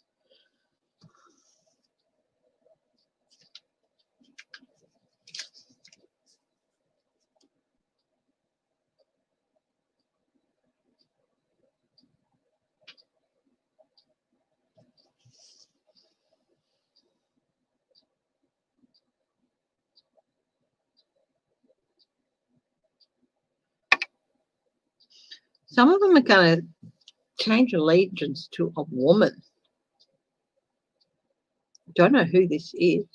Some of them are going to change allegiance to a woman. Don't know who this is.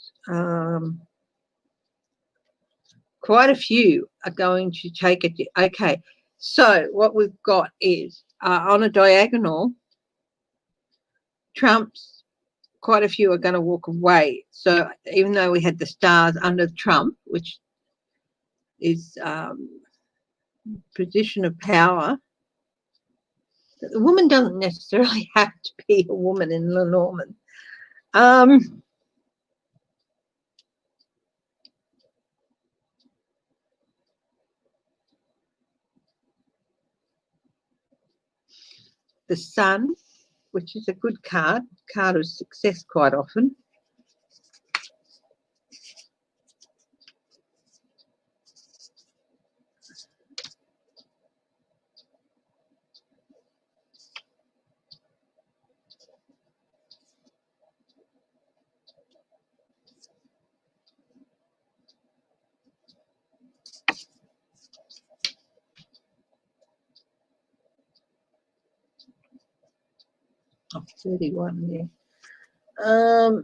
Quite a few are going to take it. Okay, so what we've got is on a diagonal, Trump's, quite a few are going to walk away. So even though we had the stars under Trump, which is position of power, the woman doesn't necessarily have to be a woman in Lenormand. The Sun, which is a good card of success quite often. Oh, 31 there.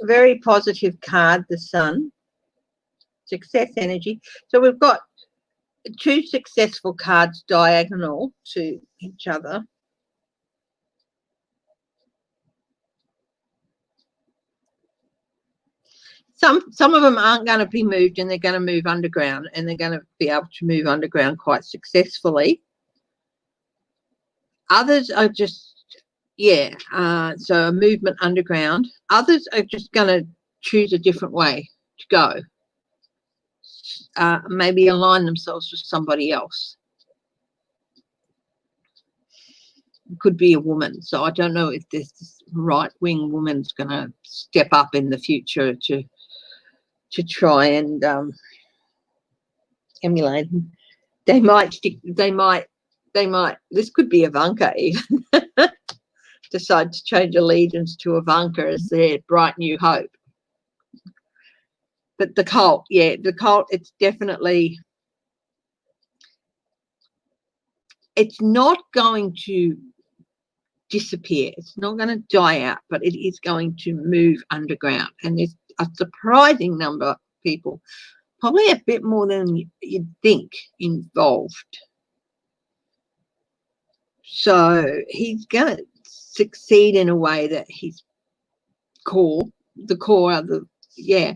Very positive card, the Sun. Success energy. So we've got two successful cards diagonal to each other. Some of them aren't going to be moved, and they're going to move underground, and they're going to be able to move underground quite successfully. Others are just, yeah, so a movement underground. Others are just going to choose a different way to go. Maybe align themselves with somebody else. It could be a woman. So I don't know if this right-wing woman's going to step up in the future to try and emulate. They might, this could be Ivanka even, decide to change allegiance to Ivanka as their bright new hope. But the cult, yeah, the cult, it's definitely, it's not going to disappear. It's not going to die out, but it is going to move underground. And there's a surprising number people. Probably a bit more than you'd think involved. So he's going to succeed in a way that he's the core of the, yeah,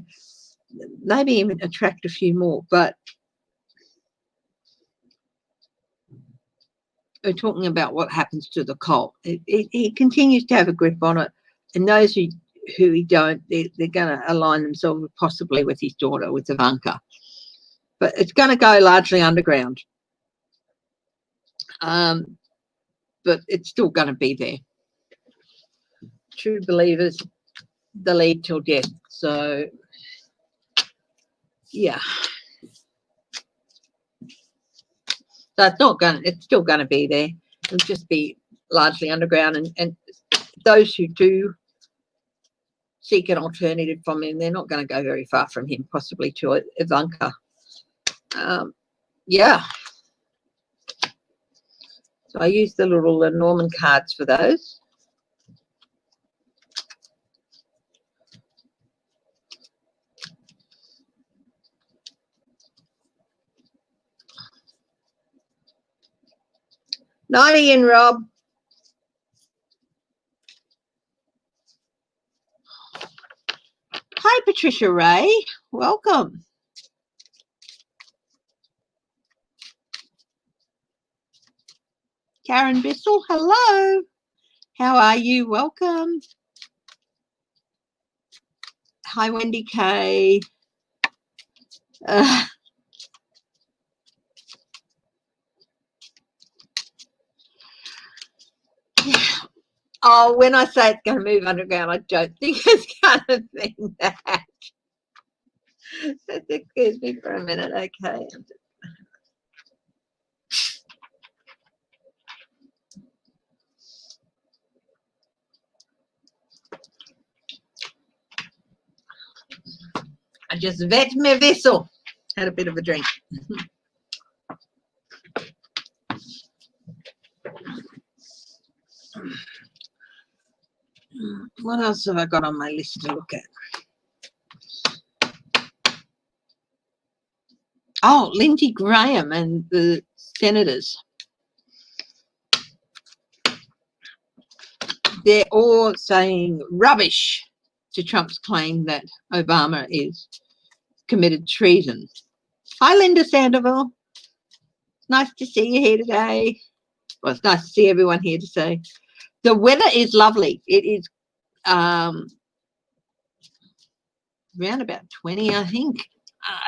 maybe even attract a few more. But we're talking about what happens to the cult. He continues to have a grip on it, and those who he don't, they're going to align themselves possibly with his daughter, with Ivanka. But it's going to go largely underground. But it's still going to be there. True believers, they lead till death. So, yeah. So it's still going to be there. It'll just be largely underground. And those who do seek an alternative from him, they're not going to go very far from him, possibly to Ivanka. Yeah. So I use the little Norman cards for those. Nighty and Rob. Hi, Patricia Ray. Welcome. Karen Bissell, hello. How are you? Welcome. Hi, Wendy Kay. Oh, when I say it's going to move underground, I don't think it's going to be that. Excuse me for a minute, okay. I just wet my vessel. Had a bit of a drink. What else have I got on my list to look at? Oh, Lindsey Graham and the senators. They're all saying rubbish to Trump's claim that Obama is committed treason. Hi, Linda Sandoval. Nice to see you here today. Well, it's nice to see everyone here today. The weather is lovely. It is around about 20, I think.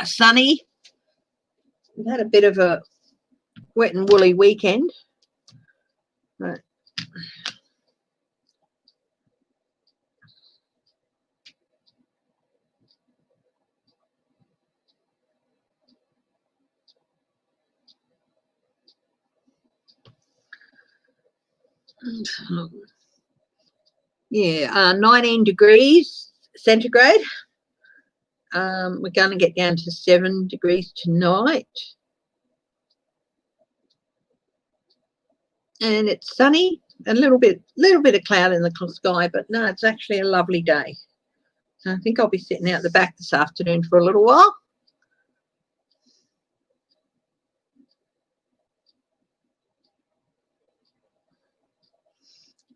Sunny. We've had a bit of a wet and woolly weekend. But yeah, 19 degrees centigrade. We're going to get down to 7 degrees tonight. And it's sunny, a little bit of cloud in the sky, but no, it's actually a lovely day. So I think I'll be sitting out the back this afternoon for a little while.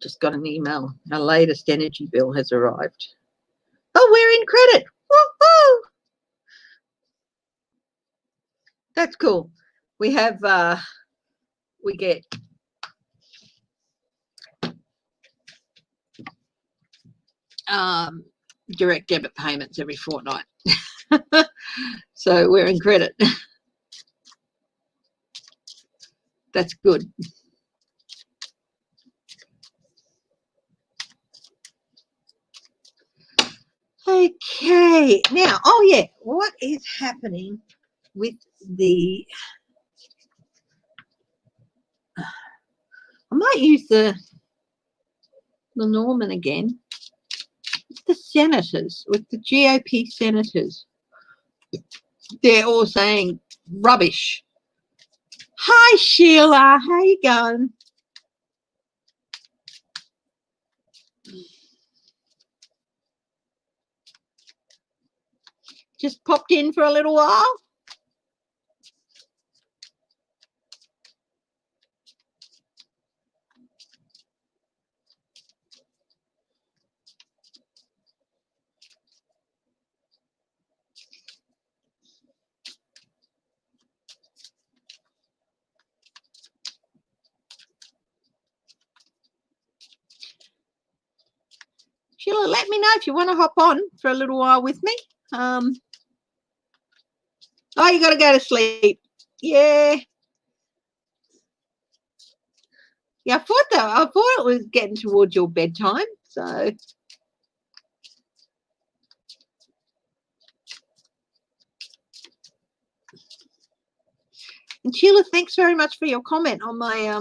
Just got an email. Our latest energy bill has arrived. Oh, we're in credit. Woo-hoo! That's cool. We have, we get direct debit payments every fortnight. So we're in credit. That's good. Okay, now, oh yeah, what is happening with the, I might use the Norman again, the senators, with the GOP senators. They're all saying rubbish. Hi, Sheila, how you going? just popped in for a little while. Sheila, let me know if you want to hop on for a little while with me. Oh, you got to go to sleep. Yeah. Yeah, I thought it was getting towards your bedtime. So and Sheila, thanks very much for your comment on my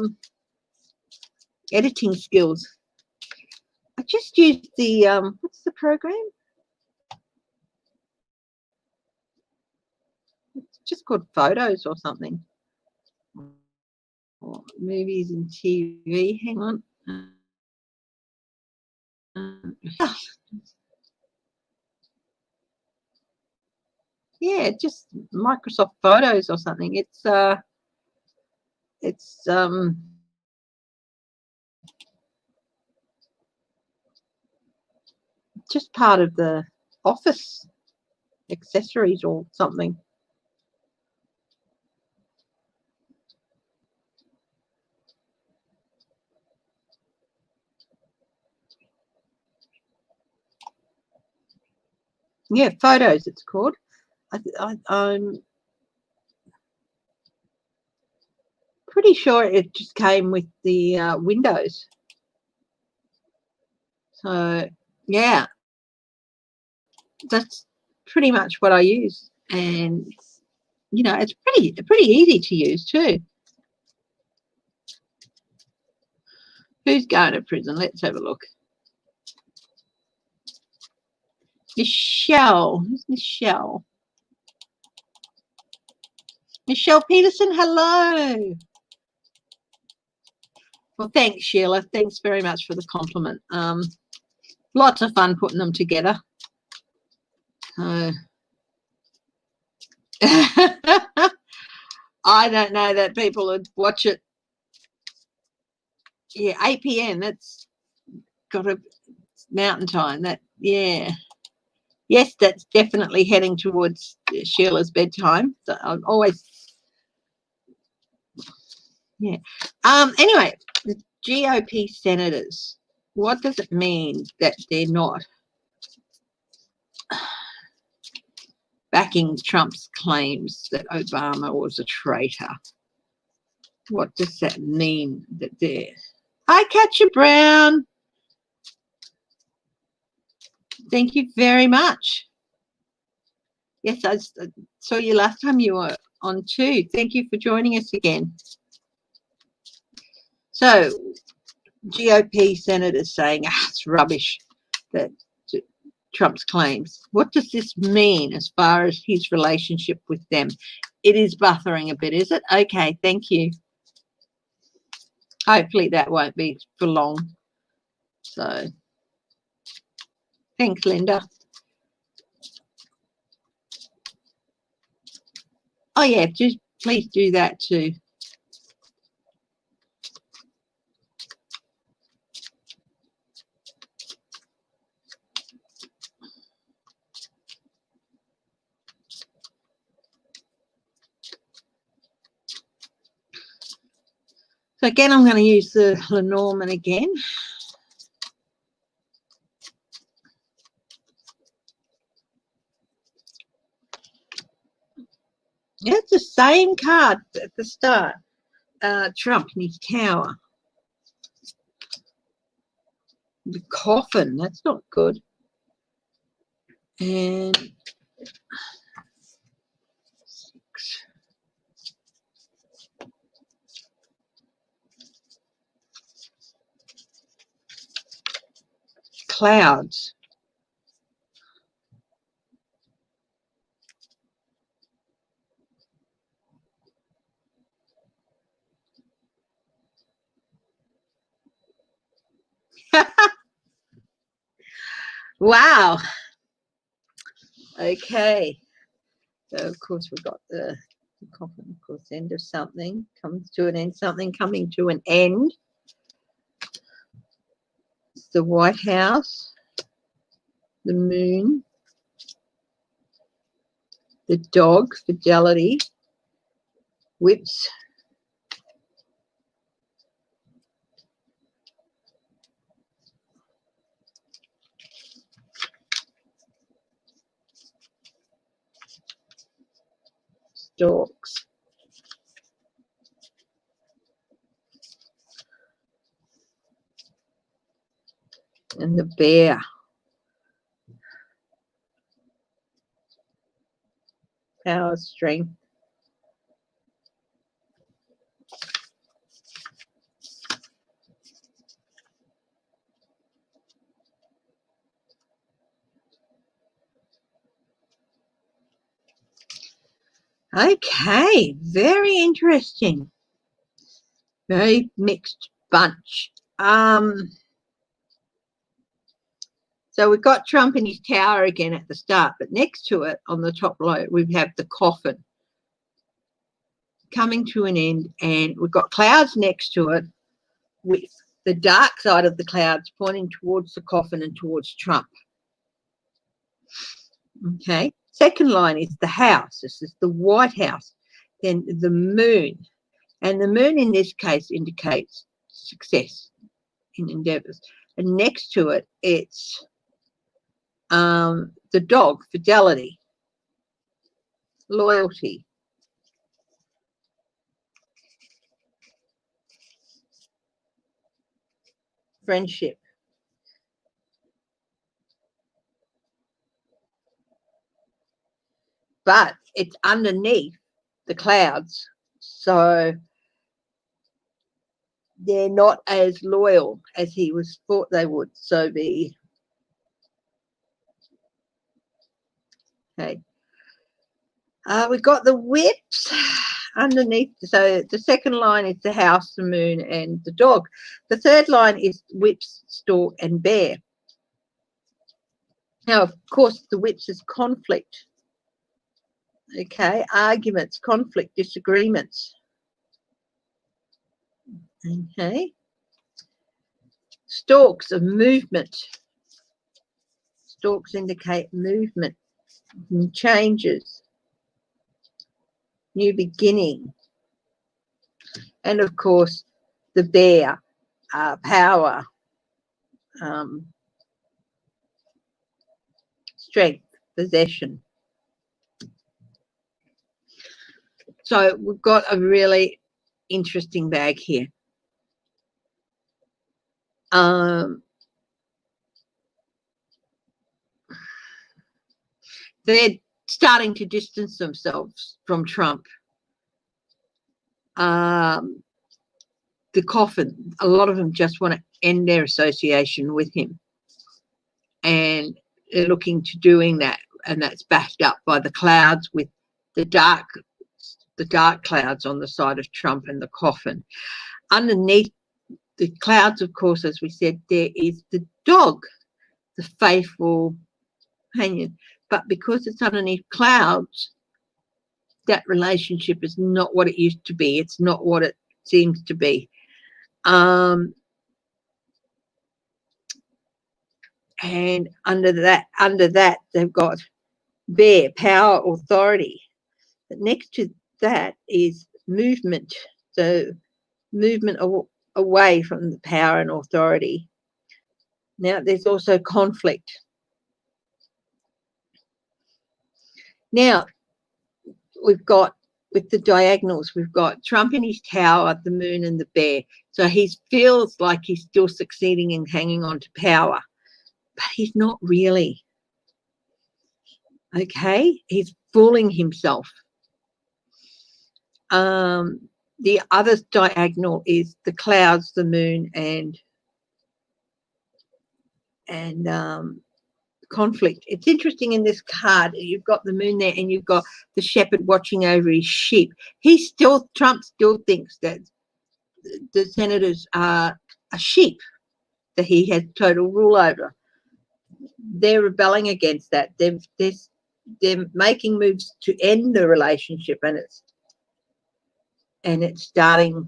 editing skills. I just used the what's the program? It's just called Photos or something. Or movies and TV. Hang on. Yeah, just Microsoft Photos or something. It's just part of the Office accessories or something. Yeah, Photos it's called. I'm pretty sure it just came with the Windows. So yeah, that's pretty much what I use, and you know it's pretty easy to use too. Who's going to prison? Let's have a look. Michelle. Who's Michelle? Michelle Peterson, hello. Well, thanks, Sheila. Thanks very much for the compliment. Lots of fun putting them together. I don't know that people would watch it. Yeah, 8 p.m. That's got a mountain time. That yeah. Yes, that's definitely heading towards Sheila's bedtime. So I'm always yeah. Anyway, the GOP senators. What does it mean that they're not backing Trump's claims that Obama was a traitor? What does that mean that they're... Hi, Katja Brown. Thank you very much. Yes, I saw you last time you were on too. Thank you for joining us again. So, GOP senators saying, it's rubbish that Trump's claims. What does this mean as far as his relationship with them? It is buffering a bit, is it? Okay, thank you. Hopefully that won't be for long. So, thanks, Linda. Oh, yeah, just please do that too. So again, I'm going to use the Lenormand again. Yeah, it's the same card at the start. Trump in his tower. The coffin, that's not good. And 6. Clouds. Wow. Okay. So, of course, we've got the coffin, of course, end of something, comes to an end, something coming to an end. It's the White House, the moon, the dog, fidelity, whips, storks, and the bear. Power, strength. Okay, very interesting. Very mixed bunch. So we've got Trump in his tower again at the start, but next to it on the top row, we have the coffin coming to an end, and we've got clouds next to it with the dark side of the clouds pointing towards the coffin and towards Trump. Okay, second line is the house. This is the White House. Then the moon, and the moon in this case indicates success in endeavors. And next to it, it's the dog, fidelity, loyalty, friendship. But it's underneath the clouds, so they're not as loyal as he was thought they would. So be. Okay. We've got the whips underneath. So the second line is the house, the moon, and the dog. The third line is whips, stork, and bear. Now, of course, the whips is conflict. Okay, arguments, conflict, disagreements. Okay. Storks of movement. Storks indicate movement, changes, new beginning. And of course, the bear, power, strength, possession. So we've got a really interesting bag here. They're starting to distance themselves from Trump. The coffin, a lot of them just want to end their association with him, and they're looking to doing that, and that's backed up by the clouds with the dark clouds on the side of Trump and the coffin. Underneath the clouds, of course, as we said, there is the dog, the faithful companion. But because it's underneath clouds, that relationship is not what it used to be. It's not what it seems to be. And under that, they've got bear, power, authority. But next to that is movement. So movement away from the power and authority. Now there's also conflict. Now we've got, with the diagonals, we've got Trump in his tower, the moon, and the bear. So he feels like he's still succeeding and hanging on to power, but he's not really. Okay, he's fooling himself. The other diagonal is the clouds, the moon, and conflict. It's interesting in this card, you've got the moon there and you've got the shepherd watching over his sheep. Trump still thinks that the senators are a sheep that he has total rule over. They're rebelling against that. They're they're making moves to end the relationship, and it's starting,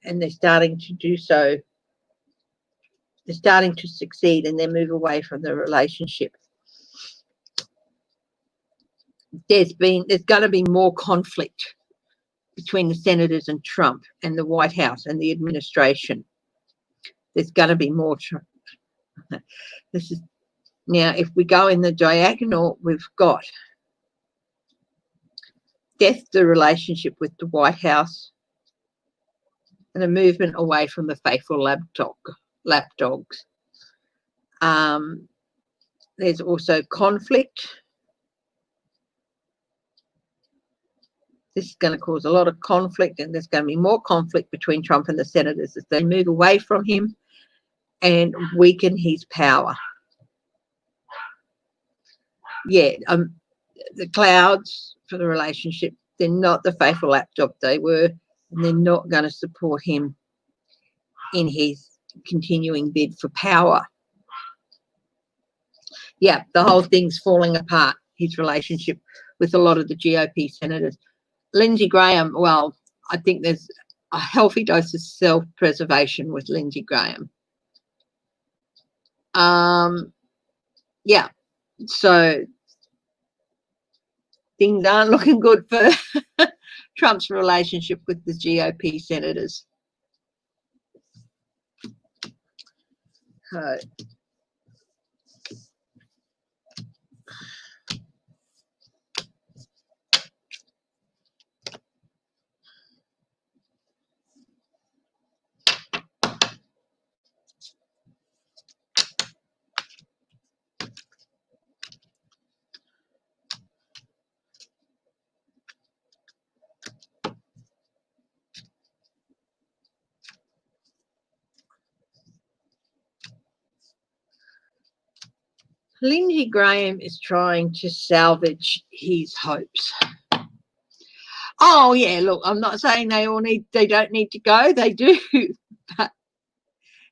and they're starting to do so. They're starting to succeed, and they move away from the relationship. There's going to be more conflict between the senators and Trump and the White House and the administration. There's going to be more. This is now, if we go in the diagonal, we've got death, the relationship with the White House, and a movement away from the faithful lapdogs. There's also conflict. This is going to cause a lot of conflict, and there's going to be more conflict between Trump and the senators as they move away from him and weaken his power. Yeah, the clouds for the relationship, they're not the faithful lapdog they were, and they're not going to support him in his continuing bid for power. Yeah, the whole thing's falling apart, his relationship with a lot of the GOP senators. Lindsey Graham, well, I think there's a healthy dose of self-preservation with Lindsey Graham. Yeah, so things aren't looking good for Trump's relationship with the GOP senators. Lindsey Graham is trying to salvage his hopes. Oh yeah, look, I'm not saying they don't need to go. They do, but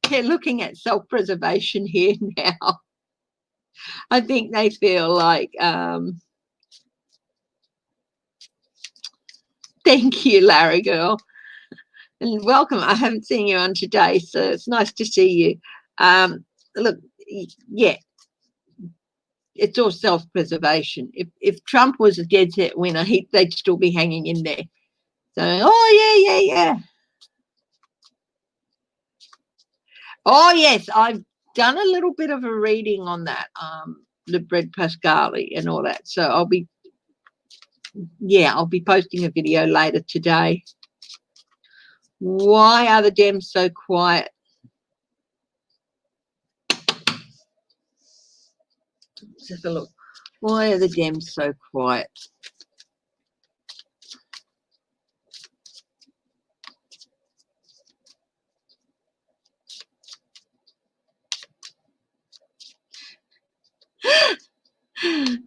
they're looking at self-preservation here now. I think they feel like, thank you, Larry girl, and welcome. I haven't seen you on today, so it's nice to see you. Look, yeah, it's all self-preservation. If Trump was a dead set winner, they'd still be hanging in there. So, oh yeah. Oh yes, I've done a little bit of a reading on that, the Bread Pascali and all that. So I'll be posting a video later today. Why are the Dems so quiet? Let's have a look. Why are the Dems so quiet?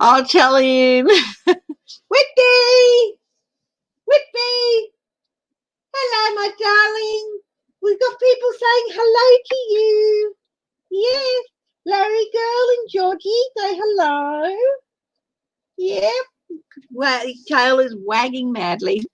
I'll tell him. Whitby! Hello, my darling. We've got people saying hello to you. Yes, Larry girl and Georgie, say hello. Yep. Well, his tail is wagging madly.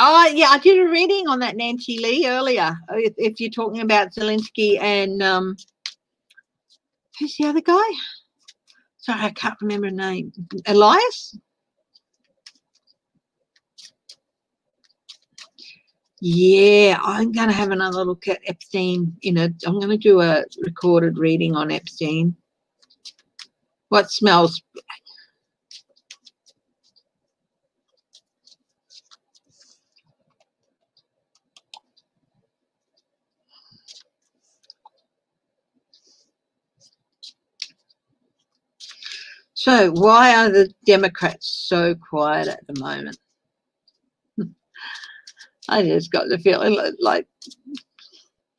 Oh, yeah, I did a reading on that Nancy Lee earlier. If you're talking about Zelensky and who's the other guy? Sorry, I can't remember the name. Elias? Yeah, I'm going to have another look at Epstein. I'm going to do a recorded reading on Epstein. What smells? So why are the Democrats so quiet at the moment? I just got the feeling like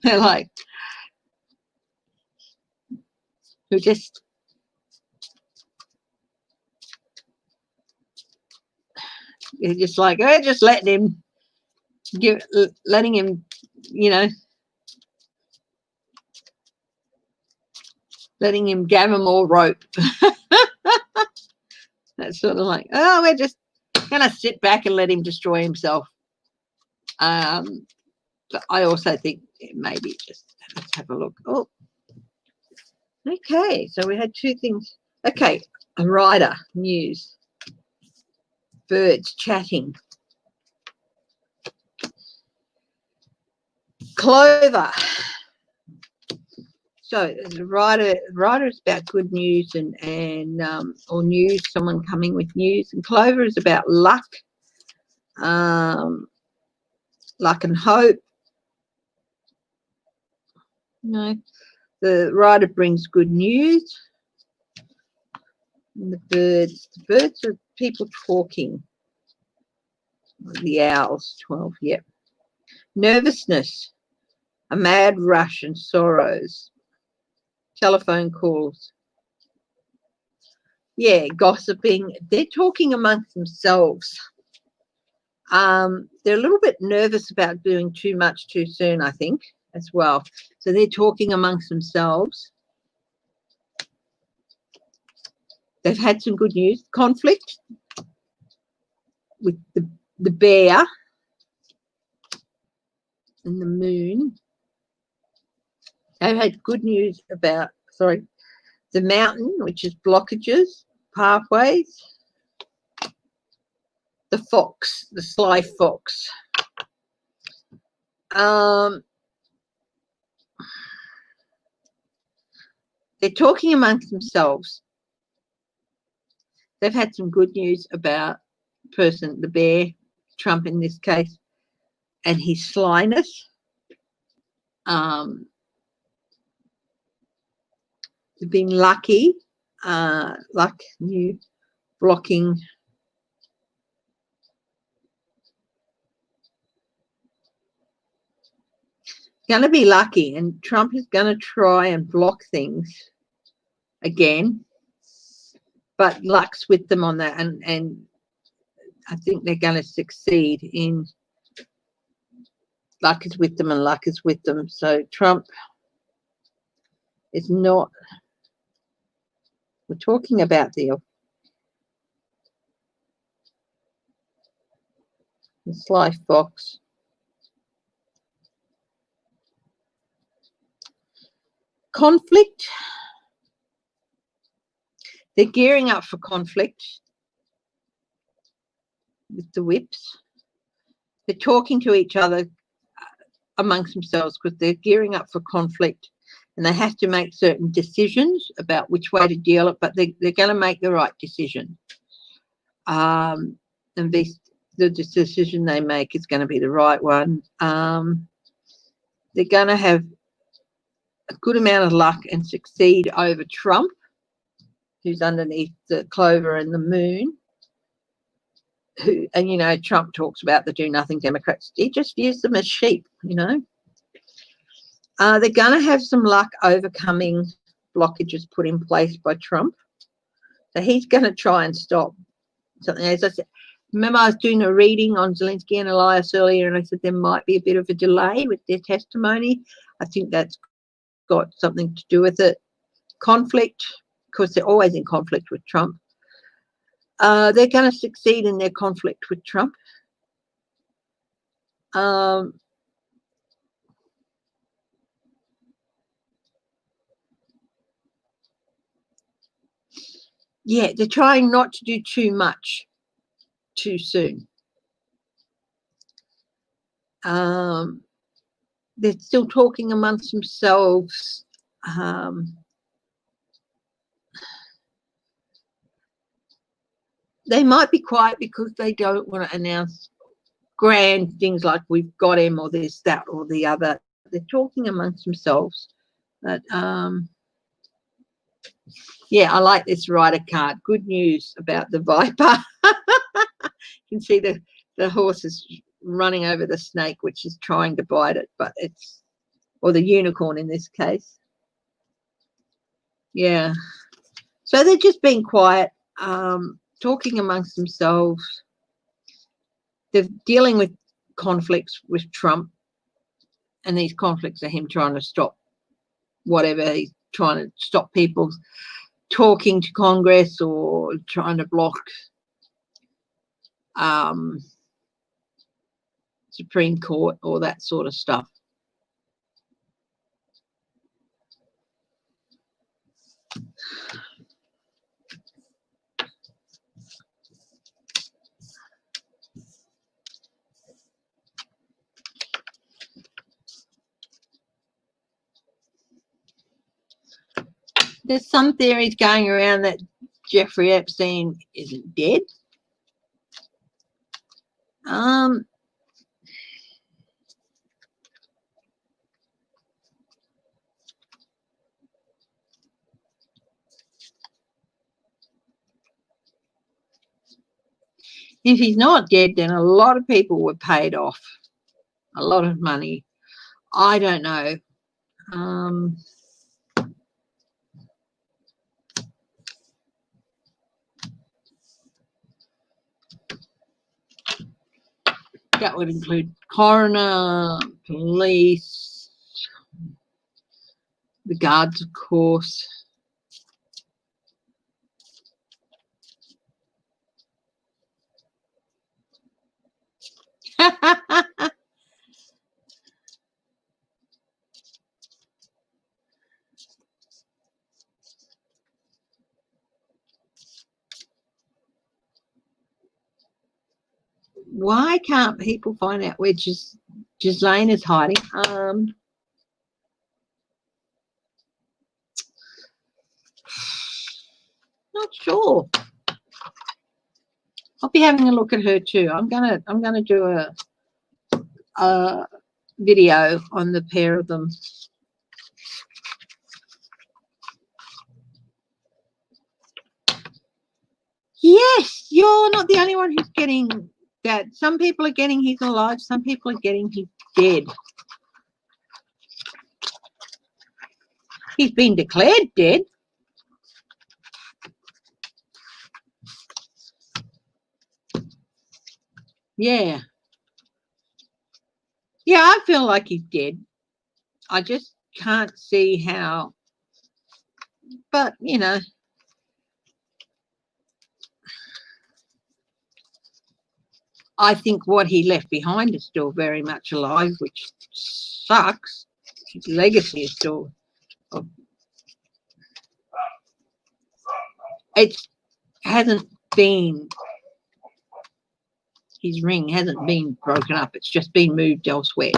they're like, who just They're just like, oh, just letting him, you know, letting him gather more rope. That's sort of like, oh, we're just going to sit back and let him destroy himself. But I also think maybe just let's have a look. Oh, okay. So we had two things. Okay, a rider news. Birds chatting. Clover. So there's a rider is about good news and or news, someone coming with news. And Clover is about luck, luck and hope. You know, the rider brings good news. And the birds are people talking. The owls, 12, yep. Nervousness, a mad rush and sorrows. Telephone calls. Yeah, gossiping. They're talking amongst themselves. They're a little bit nervous about doing too much too soon, I think, as well. So they're talking amongst themselves. They've had some good news. Conflict with the bear and the moon. They've had good news about, sorry, the mountain, which is blockages, pathways. The fox, the sly fox. They're talking amongst themselves. They've had some good news about the bear, Trump in this case, and his slyness. They've been lucky, luck, new blocking. Going to be lucky, and Trump is going to try and block things again, but luck's with them on that, and I think they're going to succeed in luck is with them and luck is with them. So Trump is not, we're talking about the sly fox. Conflict. They're gearing up for conflict with the whips. They're talking to each other amongst themselves because they're gearing up for conflict, and they have to make certain decisions about which way to deal it, but they're going to make the right decision. And the decision they make is going to be the right one. They're going to have a good amount of luck and succeed over Trump, who's underneath the clover and the moon. And, you know, Trump talks about the do-nothing Democrats. He just views them as sheep, you know. They're going to have some luck overcoming blockages put in place by Trump. So he's going to try and stop something. As I said, remember I was doing a reading on Zelensky and Elias earlier, and I said there might be a bit of a delay with their testimony. I think that's got something to do with it. Conflict, because they're always in conflict with Trump. They're going to succeed in their conflict with Trump. Yeah, they're trying not to do too much too soon. They're still talking amongst themselves. They might be quiet because they don't want to announce grand things like we've got him or this, that, or the other. They're talking amongst themselves. But yeah, I like this rider card. Good news about the viper. You can see the horse is running over the snake, which is trying to bite it, but it's, or the unicorn in this case. Yeah. So they're just being quiet, talking amongst themselves. they're dealing with conflicts with Trump, and these conflicts are him trying to stop whatever. He's trying to stop people talking to Congress or trying to block Supreme Court, all that sort of stuff. There's some theories going around that Jeffrey Epstein isn't dead. If he's not dead, then a lot of people were paid off a lot of money. I don't know. That would include coroner, police, the guards, of course. Why can't people find out where Ghislaine is hiding? Not sure. I'll be having a look at her too. I'm gonna do a video on the pair of them. Yes, you're not the only one who's getting that. Some people are getting he's alive, some people are getting he's dead. He's been declared dead. Yeah. Yeah, I feel like he's dead. I just can't see how. But, you know, I think what he left behind is still very much alive, which sucks. His legacy is still. It hasn't been. His ring hasn't been broken up. It's just been moved elsewhere.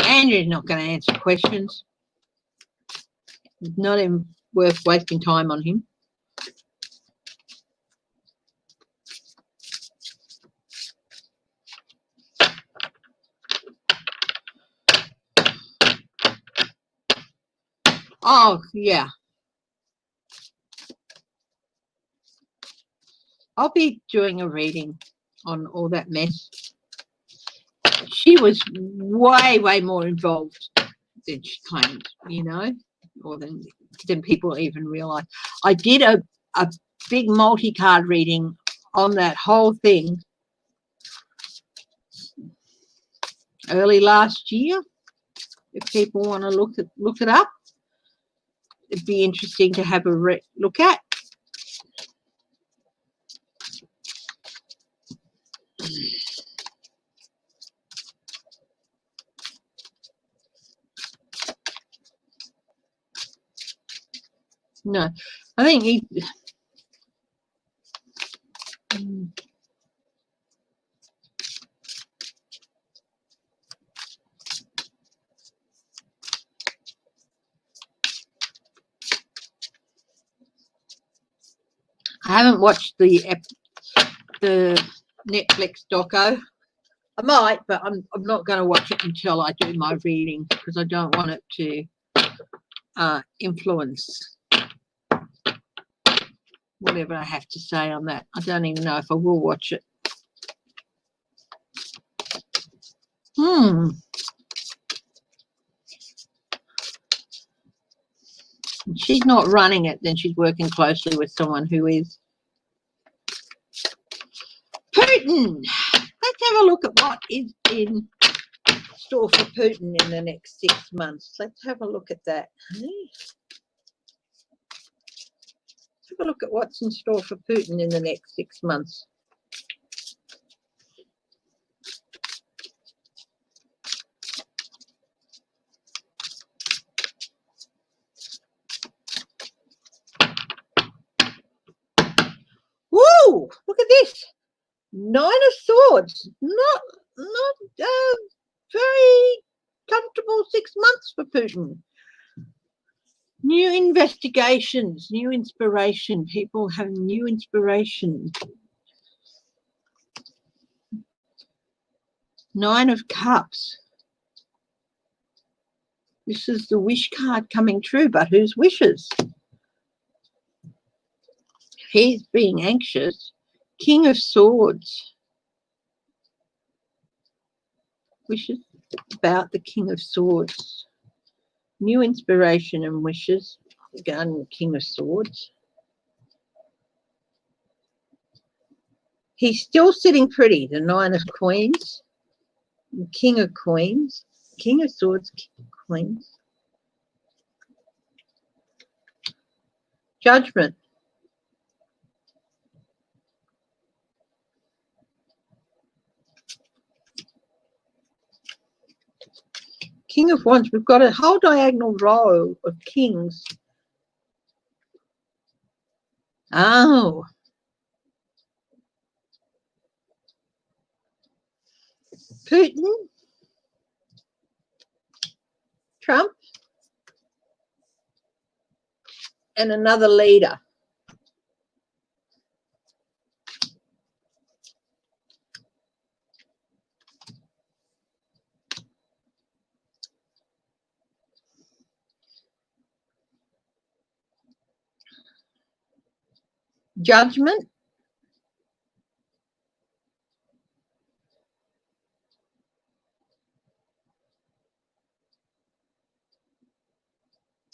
Andrew's not going to answer questions. It's not even worth wasting time on him. Oh, yeah. I'll be doing a reading on all that mess. She was way, way more involved than she claimed, you know, or than people even realise. I did a big multi-card reading on that whole thing early last year. If people want to look it up, it'd be interesting to have a look at. No, I think he. I haven't watched the Netflix doco. I might, but I'm not going to watch it until I do my reading, because I don't want it to influence whatever I have to say on that. I don't even know if I will watch it. If she's not running it, then she's working closely with someone who is. Putin. Let's have a look at what is in store for Putin in the next 6 months. Let's have a look at that. Let's have a look at what's in store for Putin in the next 6 months. Woo! Look at this. 9 of Swords. Not very comfortable 6 months for Putin. New investigations, new inspiration. People have new inspiration. 9 of Cups. This is the wish card coming true, but whose wishes? He's being anxious. King of Swords. Wishes about the King of Swords. New inspiration and wishes. Again, King of Swords. He's still sitting pretty. The 9 of Queens. King of Queens. King of Swords, King of Queens. Judgment. King of Wands. We've got a whole diagonal row of kings. Oh. Putin. Trump. And another leader. Judgment.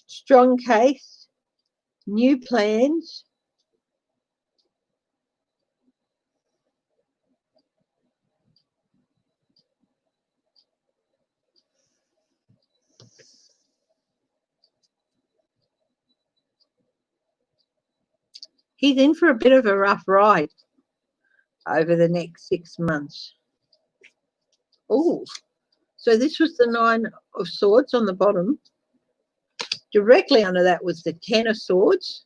Strong case. New plans. He's in for a bit of a rough ride over the next 6 months. Oh, so this was the 9 of Swords on the bottom. Directly under that was the 10 of Swords.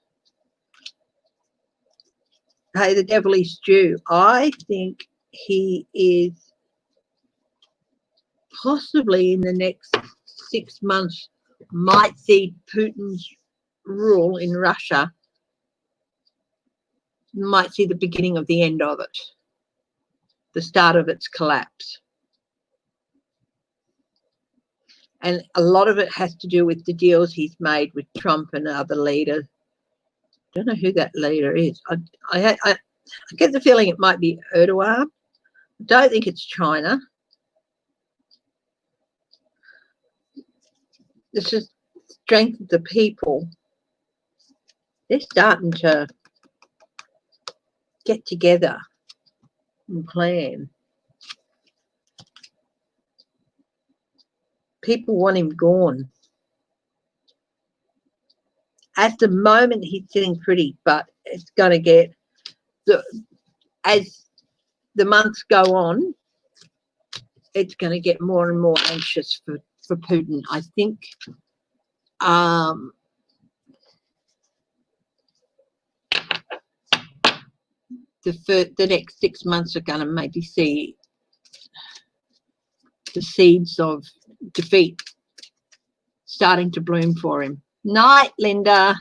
Hey, the devil is due. I think he is possibly in the next 6 months might see Putin's rule in Russia, might see the beginning of the end of it, the start of its collapse. And a lot of it has to do with the deals he's made with Trump and other leaders. Don't know who that leader is. I get the feeling it might be Erdogan. I don't think it's China. This is strength of the people. They're starting to get together and plan. People want him gone. At the moment, he's sitting pretty, but it's going to get, as the months go on, it's going to get more and more anxious for Putin. I think the next 6 months are going to maybe see the seeds of defeat starting to bloom for him. Night, Linda.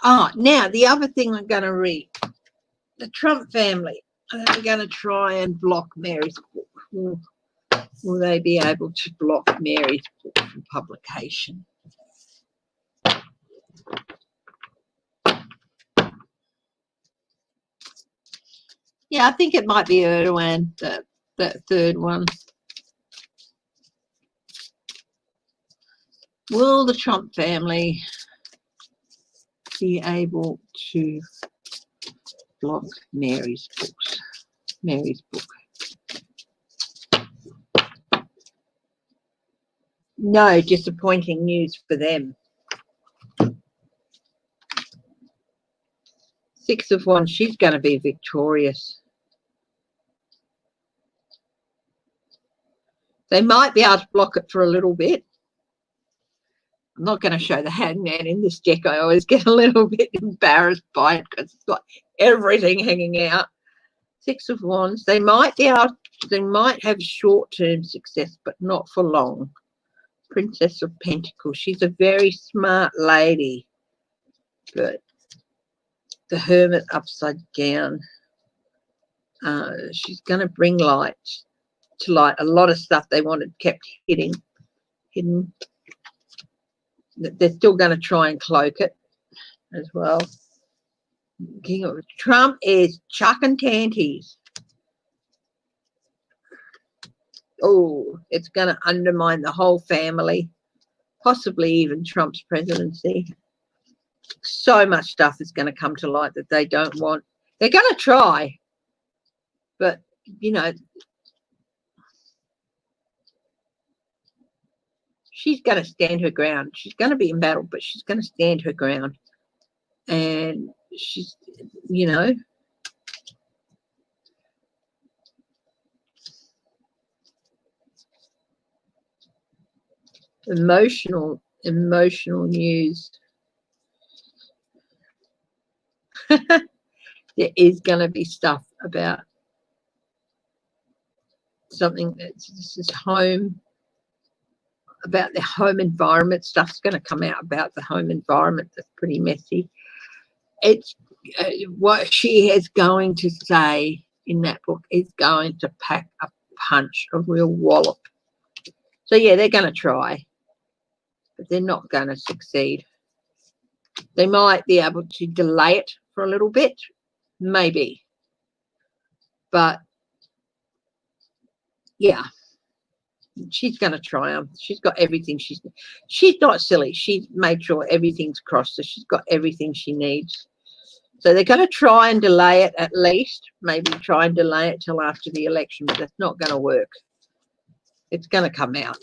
Oh, now the other thing I'm going to read, the Trump family. They're going to try and block Mary's book. Will they be able to block Mary's book from publication? Yeah, I think it might be Erdogan, that third one. Will the Trump family be able to block Mary's books? Mary's book. No, disappointing news for them. Six of Wands, she's going to be victorious. They might be able to block it for a little bit. I'm not going to show the Hangman in this deck. I always get a little bit embarrassed by it because it's got everything hanging out. Six of Wands. They might be able, they might have short-term success, but not for long. Princess of Pentacles. She's a very smart lady, but the Hermit upside down. She's going to bring light to light. A lot of stuff they wanted kept hidden. They're still going to try and cloak it as well. King of Trump is chucking tanties. Oh, it's going to undermine the whole family, possibly even Trump's presidency. So much stuff is going to come to light that they don't want. They're going to try, but, you know, she's going to stand her ground. She's going to be in battle, but she's going to stand her ground. And she's, you know, emotional news. There is going to be stuff about something that's, this is home, about the home environment. Stuff's going to come out about the home environment that's pretty messy. It's what she is going to say in that book is going to pack a punch, a real wallop. So yeah, they're going to try, but they're not going to succeed. They might be able to delay it for a little bit, maybe, but yeah, she's going to triumph. She's got everything. She's not silly. She's made sure everything's crossed, so she's got everything she needs. So they're going to try and delay it, at least maybe try and delay it till after the election, but that's not going to work. It's going to come out.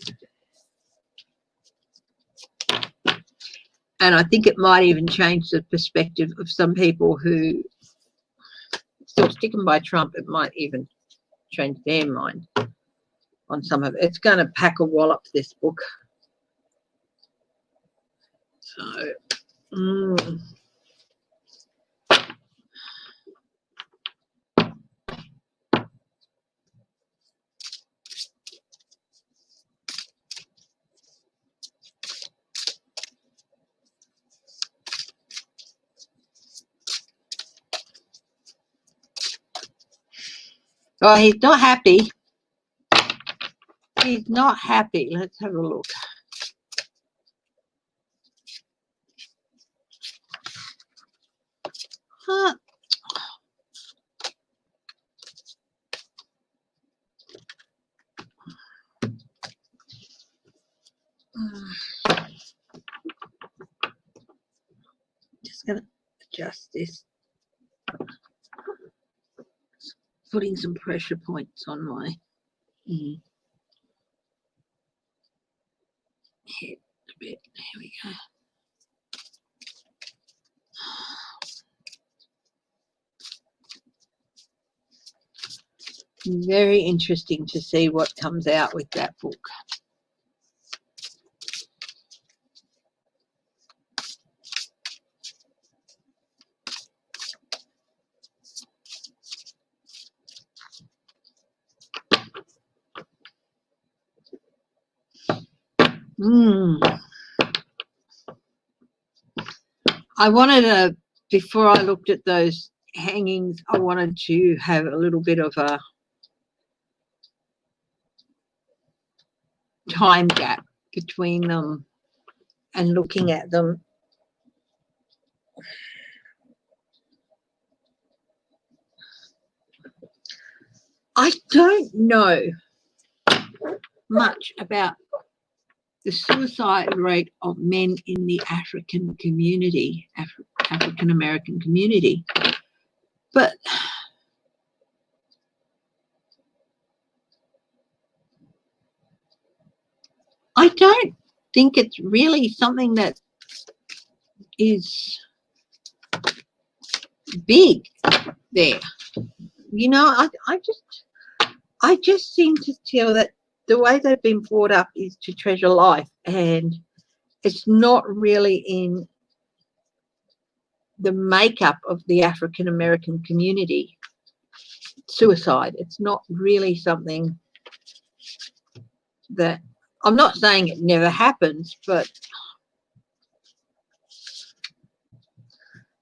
And I think it might even change the perspective of some people who still sticking by Trump. It might even change their mind on some of it. It's going to pack a wallop, this book. So, oh, he's not happy. He's not happy. Let's have a look. Huh. Just going to adjust this. Putting some pressure points on my head a bit. There we go. Very interesting to see what comes out with that book. I wanted to, before I looked at those hangings, I wanted to have a little bit of a time gap between them and looking at them. I don't know much about the suicide rate of men in the African community, African American community, but I don't think it's really something that is big there. You know, I just seem to feel that the way they've been brought up is to treasure life, and it's not really in the makeup of the African American community. Suicide, it's not really something that, I'm not saying it never happens, but,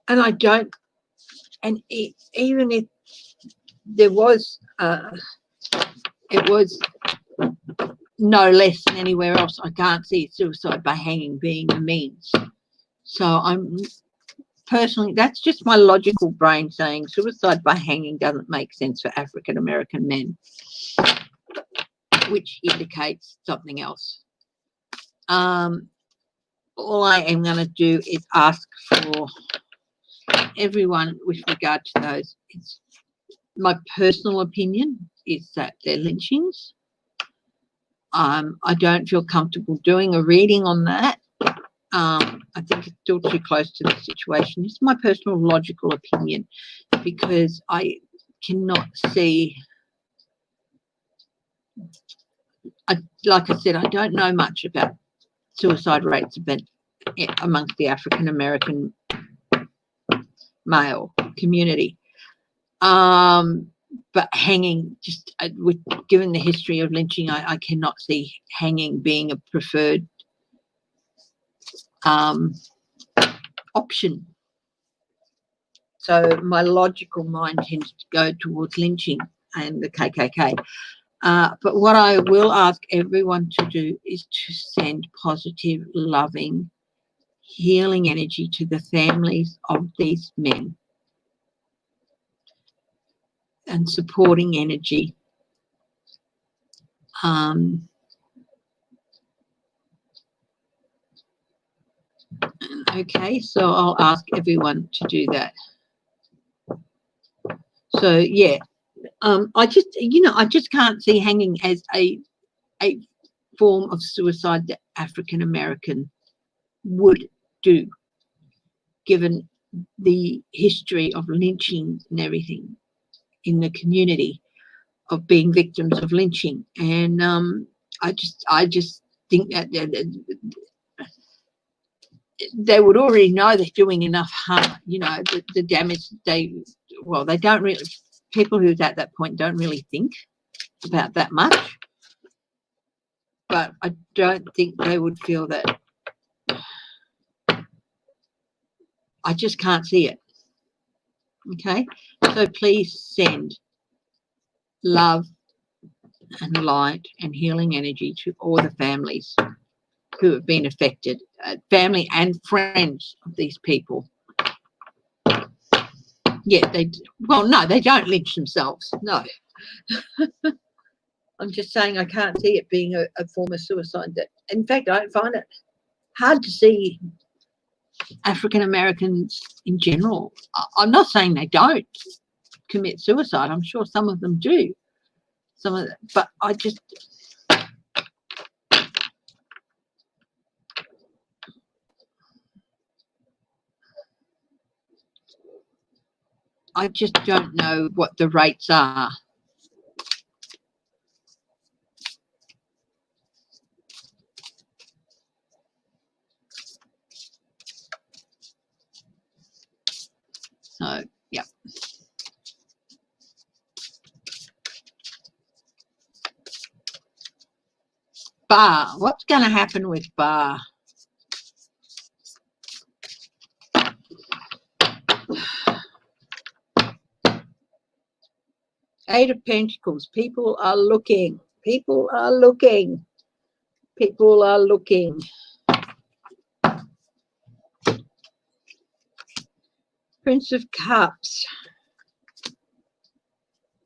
and I don't, and even if there was, it was no less than anywhere else, I can't see suicide by hanging being the means. So I'm personally, that's just my logical brain saying suicide by hanging doesn't make sense for African American men, which indicates something else. All I am going to do is ask for everyone with regard to those. It's my personal opinion is that they're lynchings. I don't feel comfortable doing a reading on that. I think it's still too close to the situation. It's my personal logical opinion, because I cannot see, like I said, I don't know much about suicide rates amongst the African American male community. But hanging, just given the history of lynching, I cannot see hanging being a preferred option. So my logical mind tends to go towards lynching and the KKK. But what I will ask everyone to do is to send positive, loving, healing energy to the families of these men, and supporting energy. Okay, so I'll ask everyone to do that. So yeah, I just can't see hanging as a form of suicide that African American would do, given the history of lynching and everything in the community, of being victims of lynching. And I just think that they would already know they're doing enough harm. You know, the damage they don't really, people who's at that point don't really think about that much. But I don't think they would feel that. I just can't see it. Okay, so please send love and light and healing energy to all the families who have been affected, family and friends of these people. Yeah, no, they don't lynch themselves. No. I'm just saying I can't see it being a form of suicide. That, in fact, I find it hard to see African Americans in general. I'm not saying they don't commit suicide. I'm sure some of them do. But I just don't know what the rates are. So, yeah. What's going to happen with Bar? Eight of Pentacles. People are looking. People are looking. People are looking. Prince of Cups.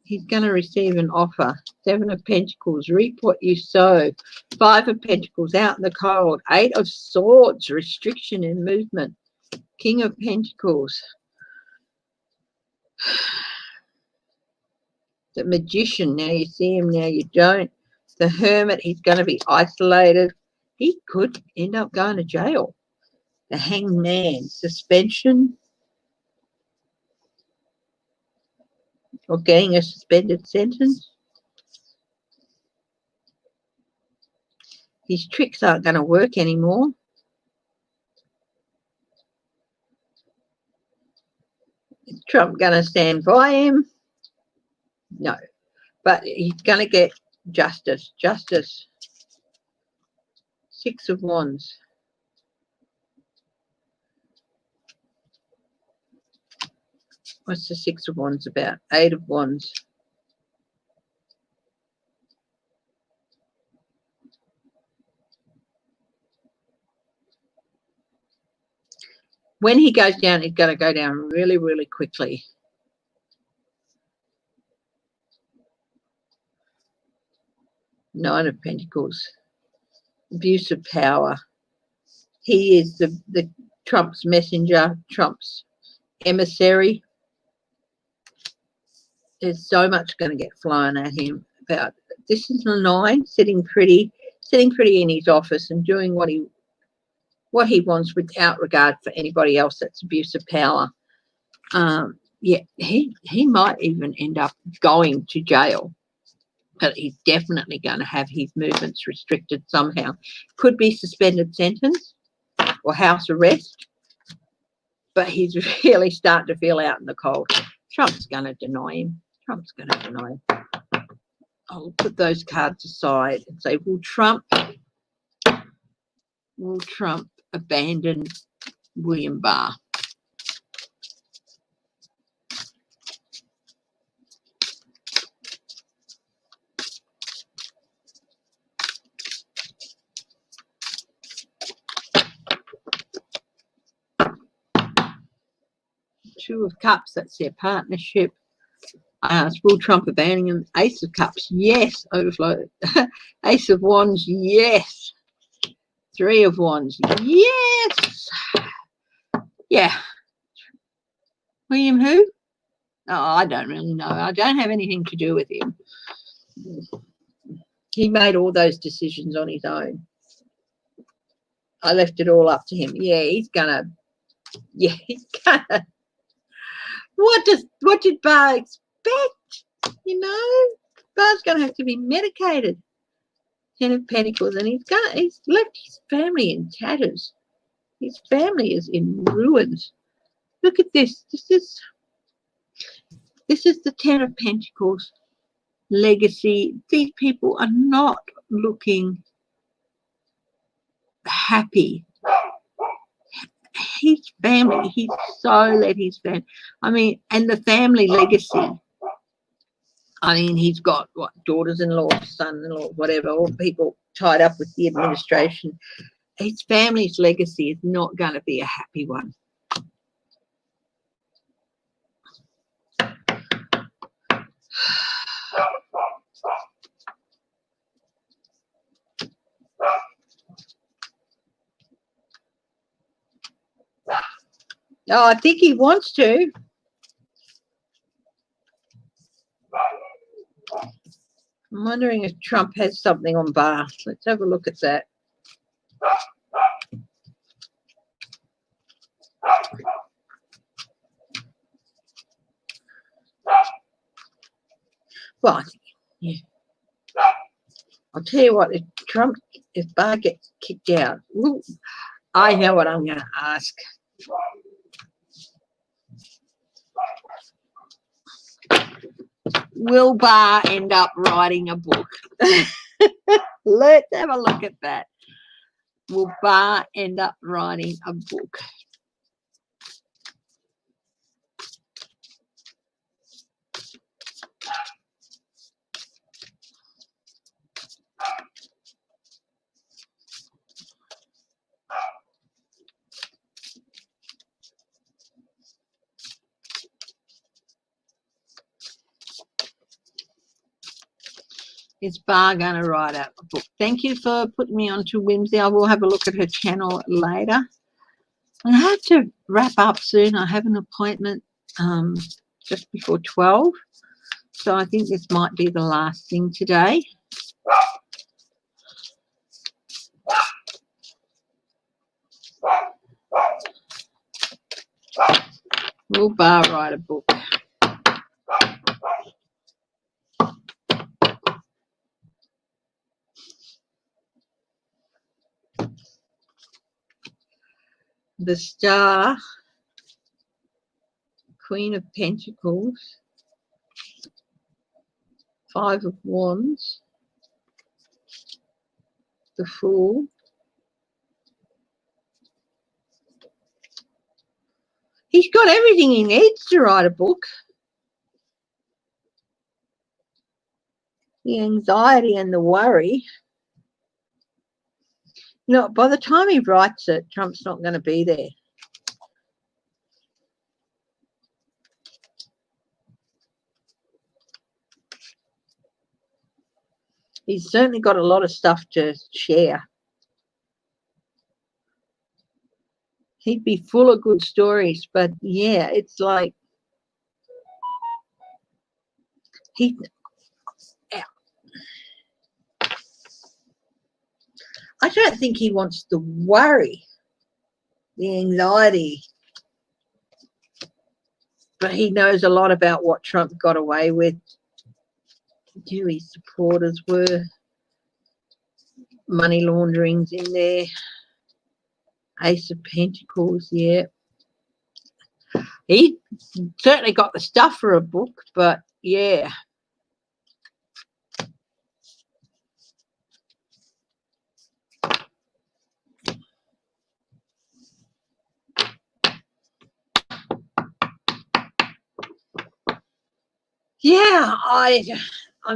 He's going to receive an offer. Seven of Pentacles. Reap what you sow. Five of Pentacles. Out in the cold. Eight of Swords. Restriction in movement. King of Pentacles. The Magician. Now you see him. Now you don't. The Hermit. He's going to be isolated. He could end up going to jail. The Hanged Man. Suspension. Or getting a suspended sentence. His tricks aren't going to work anymore. Is Trump going to stand by him? No. But he's going to get justice. Justice. Six of Wands. What's the Six of Wands about? Eight of Wands. When he goes down, he's going to go down really, really quickly. Nine of Pentacles. Abuse of power. He is the Trump's messenger, Trump's emissary. There's so much going to get flying at him about this. Is the nine, sitting pretty in his office and doing what he wants without regard for anybody else. That's abuse of power. Yeah, he might even end up going to jail, but he's definitely going to have his movements restricted somehow. Could be suspended sentence or house arrest, but he's really starting to feel out in the cold. Trump's going to deny him. Trump's going to deny him. I'll put those cards aside and say, will Trump abandon William Barr? Two of Cups, that's their partnership. I asked, will Trump abandon him? Ace of Cups, yes. Overflow. Ace of Wands, yes. Three of Wands, yes. Yeah. William who? Oh, I don't really know. I don't have anything to do with him. He made all those decisions on his own. I left it all up to him. Yeah, he's gonna. What did Barr expect? You know, Barr's gonna have to be medicated. Ten of Pentacles, and he's left his family in tatters. His family is in ruins. Look at this. This is the Ten of Pentacles legacy. These people are not looking happy. His family, he's so let his family. I mean, and the family legacy. I mean, he's got what, daughters-in-law, son-in-law, whatever, all people tied up with the administration. His family's legacy is not going to be a happy one. Oh, I think he wants to. I'm wondering if Trump has something on Barr. Let's have a look at that. Well, yeah. I'll tell you what, if Barr gets kicked out, ooh, I know what I'm going to ask. Will Barr end up writing a book? Let's have a look at that. Will Barr end up writing a book? is Bar going to write out a book? Thank you for putting me on to Whimsy. I will have a look at her channel later. I have to wrap up soon. I have an appointment just before 12. So I think this might be the last thing today. Will Bar write a book? The Star, Queen of Pentacles, Five of Wands, the Fool. He's got everything he needs to write a book. The anxiety and the worry. You know, by the time he writes it, Trump's not going to be there. He's certainly got a lot of stuff to share. He'd be full of good stories, but yeah, it's like I don't think he wants the worry, the anxiety, but he knows a lot about what Trump got away with, who his supporters were, money launderings in there, Ace of Pentacles, yeah. He certainly got the stuff for a book, but yeah. Yeah, I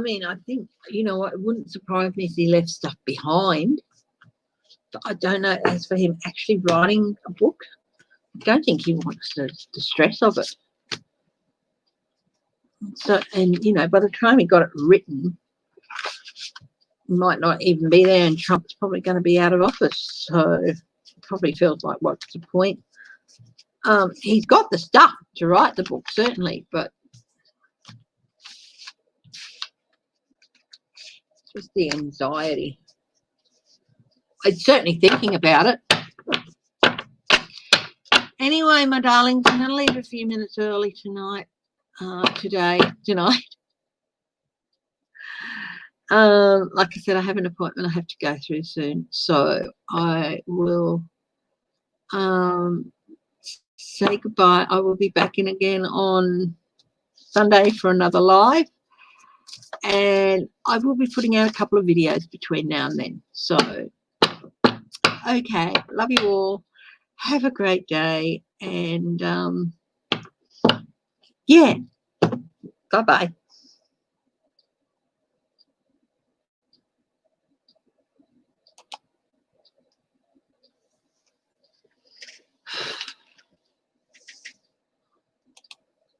mean, I think, you know, it wouldn't surprise me if he left stuff behind. But I don't know, as for him actually writing a book, I don't think he wants the stress of it. So, and, you know, by the time he got it written, he might not even be there, and Trump's probably going to be out of office. So it probably feels like, what's the point? He's got the stuff to write the book, certainly, but just the anxiety. I'm certainly thinking about it. Anyway, my darlings, I'm going to leave a few minutes early tonight. Tonight. Like I said, I have an appointment I have to go through soon, so I will say goodbye. I will be back in again on Sunday for another live, and I will be putting out a couple of videos between now and then. So, okay, love you all. Have a great day, and yeah, bye-bye.